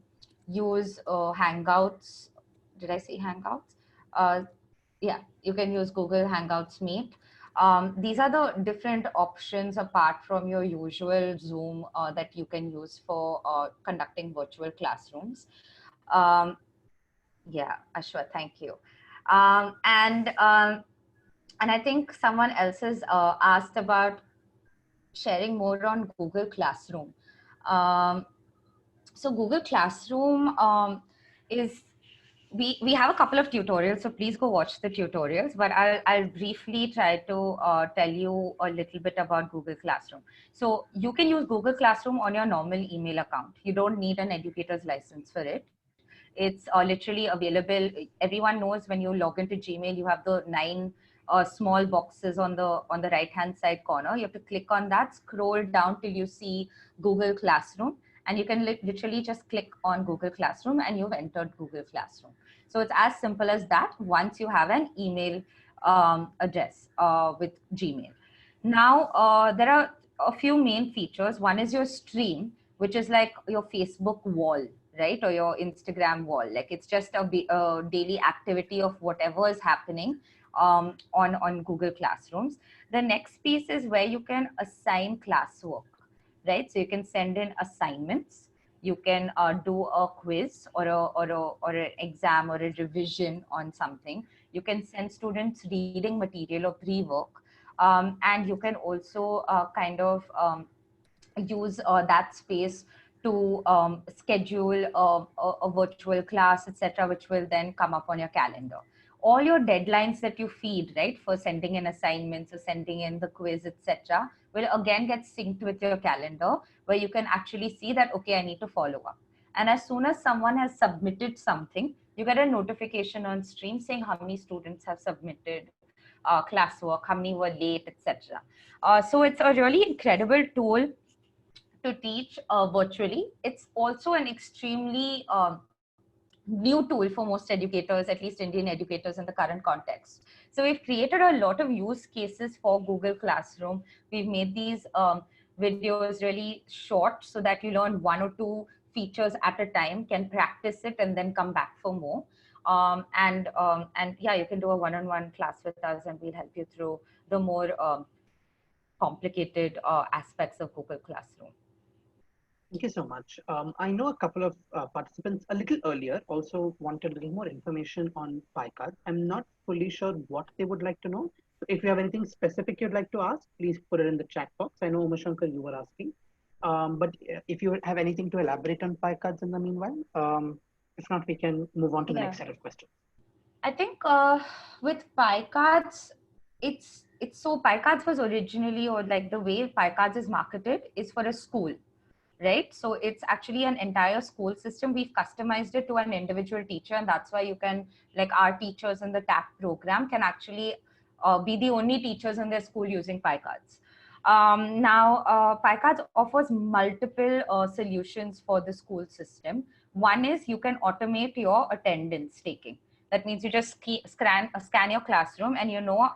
use Hangouts. Did I say Hangouts? Yeah, you can use Google Hangouts Meet. These are the different options apart from your usual Zoom that you can use for conducting virtual classrooms. Yeah, Ashwa, thank you. And I think someone else has asked about sharing more on Google Classroom. So Google Classroom is, we have a couple of tutorials, so please go watch the tutorials, but I'll briefly try to tell you a little bit about Google Classroom. So you can use Google Classroom on your normal email account. You don't need an educator's license for it. It's literally available. Everyone knows when you log into Gmail, you have the 9 small boxes on the right hand side corner. You have to click on that, scroll down till you see Google Classroom, and you can literally just click on Google Classroom and you've entered Google Classroom. So it's as simple as that once you have an email address with Gmail. Now, there are a few main features. One is your stream, which is like your Facebook wall, right? Or your Instagram wall. Like it's just a daily activity of whatever is happening on Google Classrooms. The next piece is where you can assign classwork. right? So you can send in assignments. You can do a quiz or an exam or a revision on something. You can send students reading material or pre-work. And you can also use that space to schedule a virtual class, etc., which will then come up on your calendar. All your deadlines that you feed, right, for sending in assignments or sending in the quiz, etc., will again get synced with your calendar, where you can actually see that, okay, I need to follow up. And as soon as someone has submitted something, you get a notification on stream saying how many students have submitted classwork, how many were late, etc. So it's a really incredible tool to teach virtually. It's also an extremely new tool for most educators, at least Indian educators in the current context. So we've created a lot of use cases for Google Classroom. We've made these videos really short so that you learn one or two features at a time, can practice it and then come back for more. And yeah, you can do a one-on-one class with us and we'll help you through the more complicated aspects of Google Classroom. Thank you so much. I know a couple of participants a little earlier also wanted a little more information on PyCard. I'm not fully sure what they would like to know. So if you have anything specific you'd like to ask, please put it in the chat box. I know Umashankar, you were asking. But if you have anything to elaborate on PyCards in the meanwhile, if not, we can move on to the next set of questions. I think with PyCards, it's so PyCards was originally, or like the way PyCards is marketed is for a school, right? So it's actually an entire school system. We've customized it to an individual teacher, and that's why you can, like our teachers in the TAP program can actually be the only teachers in their school using PyCards. Now, PyCards offers multiple solutions for the school system. One is you can automate your attendance taking. That means you just scan your classroom and you know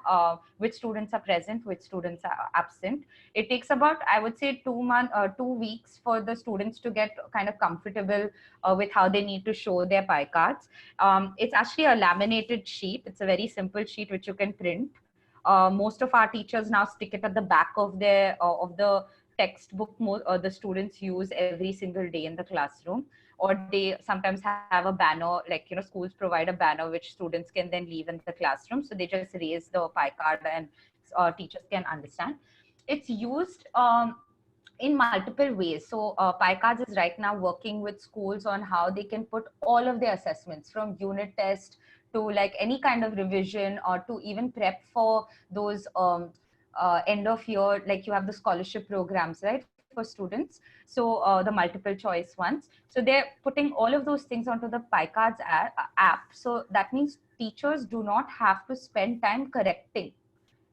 which students are present, which students are absent. It takes about, I would say, 2 weeks for the students to get kind of comfortable with how they need to show their PyCards. It's actually a laminated sheet. It's a very simple sheet which you can print. Most of our teachers now stick it at the back of their of the textbook the students use every single day in the classroom, or they sometimes have a banner, like, you know, schools provide a banner which students can then leave in the classroom. So they just raise the PyCard and teachers can understand. It's used in multiple ways. So PyCards is right now working with schools on how they can put all of their assessments from unit test to like any kind of revision, or to even prep for those end of year, like you have the scholarship programs, right, for students. So the multiple choice ones. So they're putting all of those things onto the PyCards app. So that means teachers do not have to spend time correcting,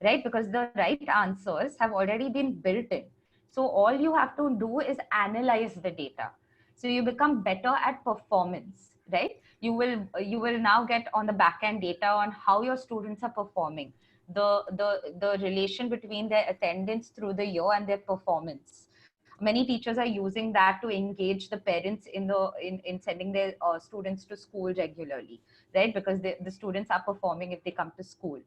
right? Because the right answers have already been built in. So all you have to do is analyze the data. So you become better at performance, right? You will now get on the back end data on how your students are performing, the relation between their attendance through the year and their performance. Many teachers are using that to engage the parents in sending their students to school regularly, right? Because the students are performing if they come to school.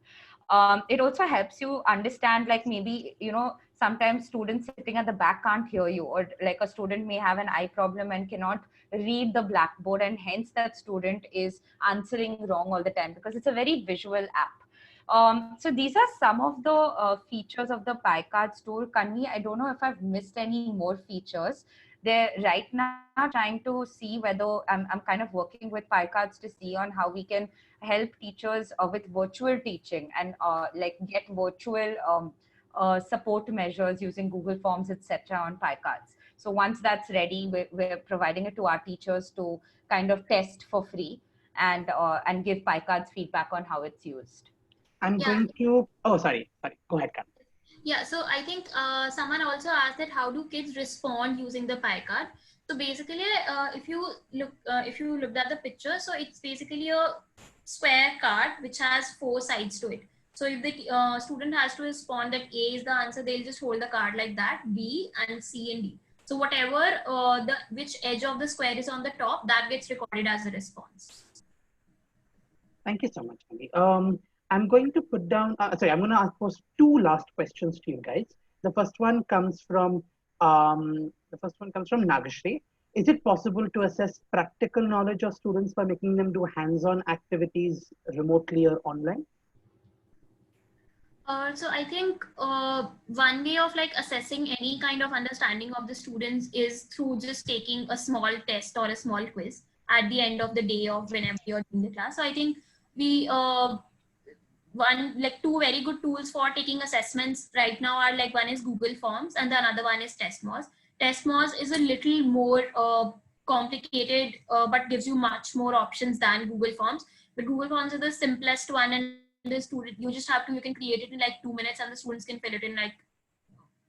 It also helps you understand, like, maybe, you know, sometimes students sitting at the back can't hear you, or like a student may have an eye problem and cannot read the blackboard, and hence that student is answering wrong all the time because it's a very visual app. So these are some of the features of the PyCards tool. Kanvi, I don't know if I've missed any more features. They're right now trying to see whether I'm kind of working with PyCards to see on how we can help teachers with virtual teaching and like get virtual support measures using Google Forms, etc. on PyCards. So once that's ready, we're providing it to our teachers to kind of test for free and give PyCards feedback on how it's used. I'm going to, oh, sorry, go ahead, Karen. Yeah, so I think someone also asked that how do kids respond using the PyCard? So basically, if you looked at the picture, so it's basically a square card which has 4 sides to it. So if the student has to respond that A is the answer, they'll just hold the card like that, B and C and D. So whatever which edge of the square is on the top, that gets recorded as a response. Thank you so much, Kanvi. I'm going to put down, I'm going to pose 2 last questions to you guys. The first one comes from The first one comes from Nagashri. Is it possible to assess practical knowledge of students by making them do hands-on activities remotely or online? So I think one way of like assessing any kind of understanding of the students is through just taking a small test or a small quiz at the end of the day of whenever you're doing the class. So I think we two very good tools for taking assessments right now are like one is Google Forms and the another one is Testmos. Testmos is a little more complicated but gives you much more options than Google Forms. But Google Forms is the simplest one, and the student you can create it in like 2 minutes and the students can fill it in like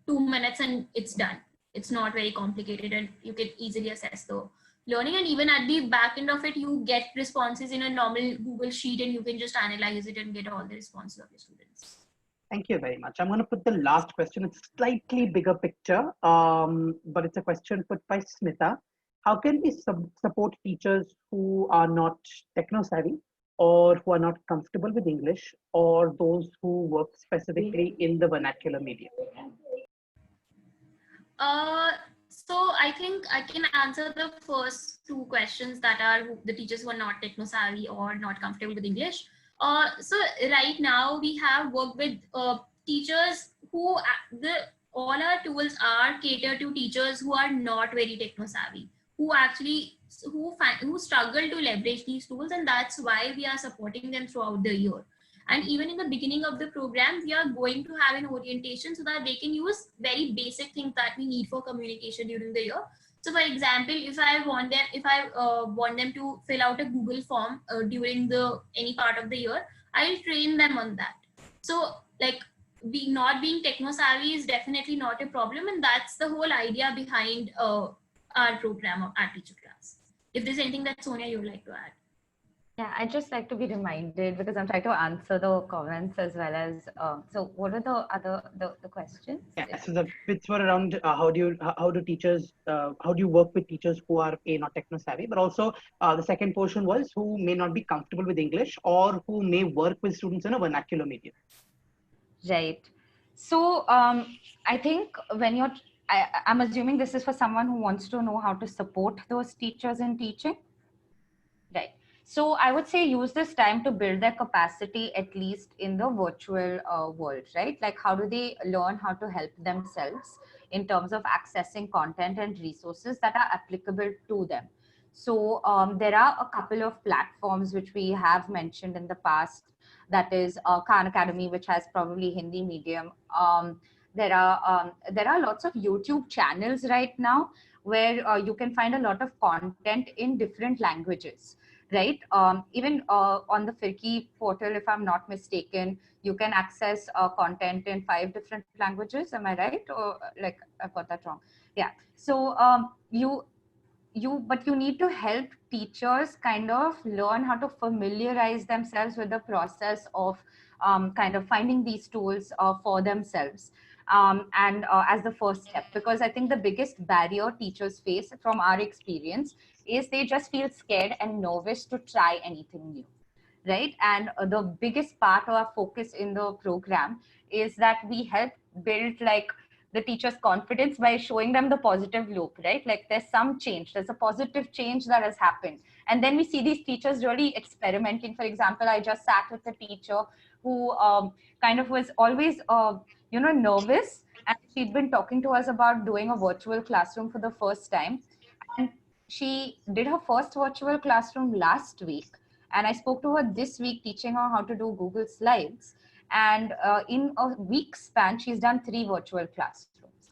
2 minutes and it's done. It's not very complicated and you can easily assess the learning, and even at the back end of it you get responses in a normal Google sheet and you can just analyze it and get all the responses of your students. Thank you very much. I'm going to put the last question. It's slightly bigger picture, but it's a question put by Smita. How can we support teachers who are not techno-savvy or who are not comfortable with English, or those who work specifically in the vernacular medium? So I think I can answer the first two questions, that are the teachers who are not techno-savvy or not comfortable with English. So right now we have worked with teachers who all our tools are catered to teachers who are not very techno-savvy, who struggle to leverage these tools, and that's why we are supporting them throughout the year. And even in the beginning of the program, we are going to have an orientation so that they can use very basic things that we need for communication during the year. So for example, if I want them to fill out a Google form during any part of the year, I'll train them on that. So like not being techno savvy is definitely not a problem, and that's the whole idea behind our program of our teacher class. If there's anything that Sonia you would like to add. Yeah, I'd just like to be reminded, because I'm trying to answer the comments as well as, so what are the questions? Yeah, so the bits were around how do you work with teachers who are not techno savvy, but also the second portion was who may not be comfortable with English or who may work with students in a vernacular medium. Right. So I think when I'm assuming this is for someone who wants to know how to support those teachers in teaching. Right. So I would say use this time to build their capacity, at least in the virtual world, right? Like how do they learn how to help themselves in terms of accessing content and resources that are applicable to them. So there are a couple of platforms which we have mentioned in the past. That is Khan Academy, which has probably Hindi medium. There are lots of YouTube channels right now where you can find a lot of content in different languages. Right. Even on the Firki portal, if I'm not mistaken, you can access content in 5 different languages. Am I right? Or like I've got that wrong? Yeah. So but you need to help teachers kind of learn how to familiarize themselves with the process of kind of finding these tools for themselves. And as the first step, because I think the biggest barrier teachers face from our experience is they just feel scared and nervous to try anything new, right? And the biggest part of our focus in the program is that we help build like the teacher's confidence by showing them the positive loop, right? Like there's some change, there's a positive change that has happened. And then we see these teachers really experimenting. For example, I just sat with a teacher who kind of was always, nervous. And she'd been talking to us about doing a virtual classroom for the first time. And she did her first virtual classroom last week. And I spoke to her this week, teaching her how to do Google Slides. And in a week span, she's done 3 virtual classrooms.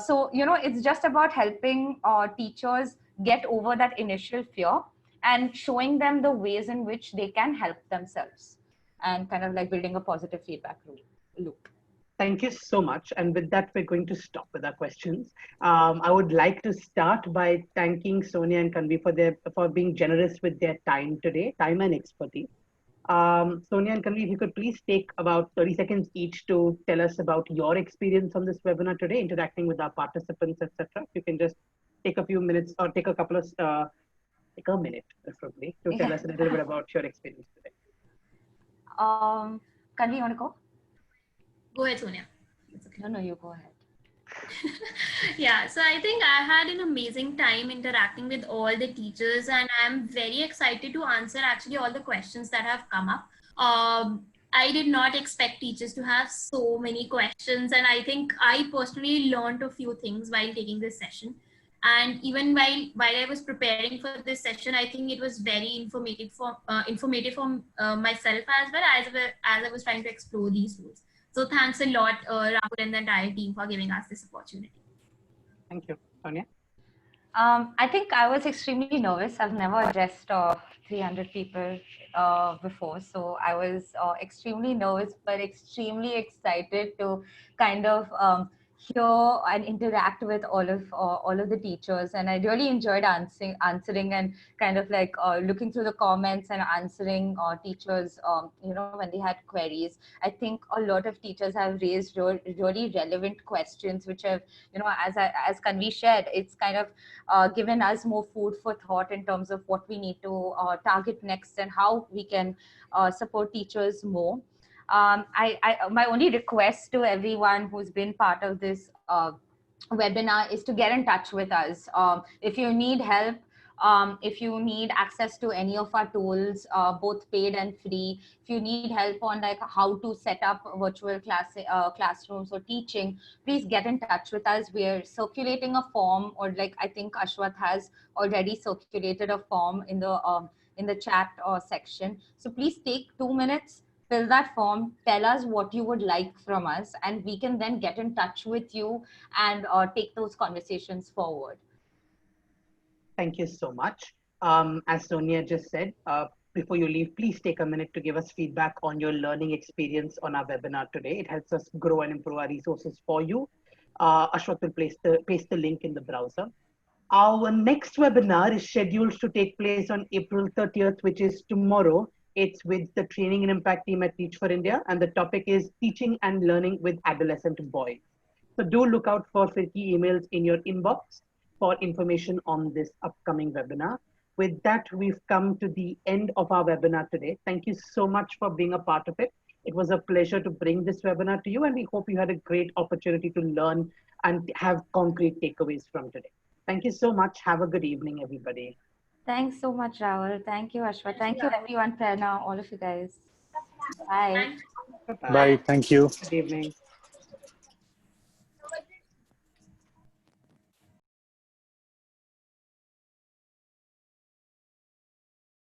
So, it's just about helping teachers get over that initial fear and showing them the ways in which they can help themselves and kind of like building a positive feedback loop. Thank you so much. And with that, we're going to stop with our questions. I would like to start by thanking Sonia and Kanvi for being generous with their time today, time and expertise. Sonia and Kanvi, if you could please take about 30 seconds each to tell us about your experience on this webinar today, interacting with our participants, etc. If you can just take a few minutes or take a minute, preferably, to tell us a little bit about your experience today. Kanvi, you want to go? Go ahead, Sonia. No, you go ahead. Yeah, so I think I had an amazing time interacting with all the teachers, and I'm very excited to answer actually all the questions that have come up. I did not expect teachers to have so many questions, and I think I personally learned a few things while taking this session. And even while I was preparing for this session, I think it was very informative for myself as well as I was trying to explore these tools. So thanks a lot, Rahul and the entire team for giving us this opportunity. Thank you, Sonia. I think I was extremely nervous. I've never addressed 300 people before, so I was extremely nervous, but extremely excited to kind of hear and interact with all of the teachers. And I really enjoyed answering and kind of like looking through the comments and answering teachers, when they had queries. I think a lot of teachers have raised really relevant questions, which have, as Kanvi shared, it's kind of given us more food for thought in terms of what we need to target next and how we can support teachers more. My only request to everyone who's been part of this webinar is to get in touch with us. If you need help, if you need access to any of our tools, both paid and free, if you need help on like how to set up virtual classrooms or teaching, please get in touch with us. We're circulating a form, or like I think Ashwath has already circulated a form in the chat section. So please take 2 minutes, fill that form, tell us what you would like from us, and we can then get in touch with you and take those conversations forward. Thank you so much. As Sonia just said, before you leave, please take a minute to give us feedback on your learning experience on our webinar today. It helps us grow and improve our resources for you. Ashwath will paste the link in the browser. Our next webinar is scheduled to take place on April 30th, which is tomorrow. It's with the Training and Impact team at Teach for India, and the topic is teaching and learning with adolescent boys. So do look out for FIRCI emails in your inbox for information on this upcoming webinar. With that, we've come to the end of our webinar today. Thank you so much for being a part of it. It was a pleasure to bring this webinar to you, and we hope you had a great opportunity to learn and have concrete takeaways from today. Thank you so much. Have a good evening, everybody. Thanks so much, Rahul. Thank you, Ashwa. Thank you, everyone, Prerna, all of you guys. Bye. Bye-bye. Bye. Thank you. Good evening.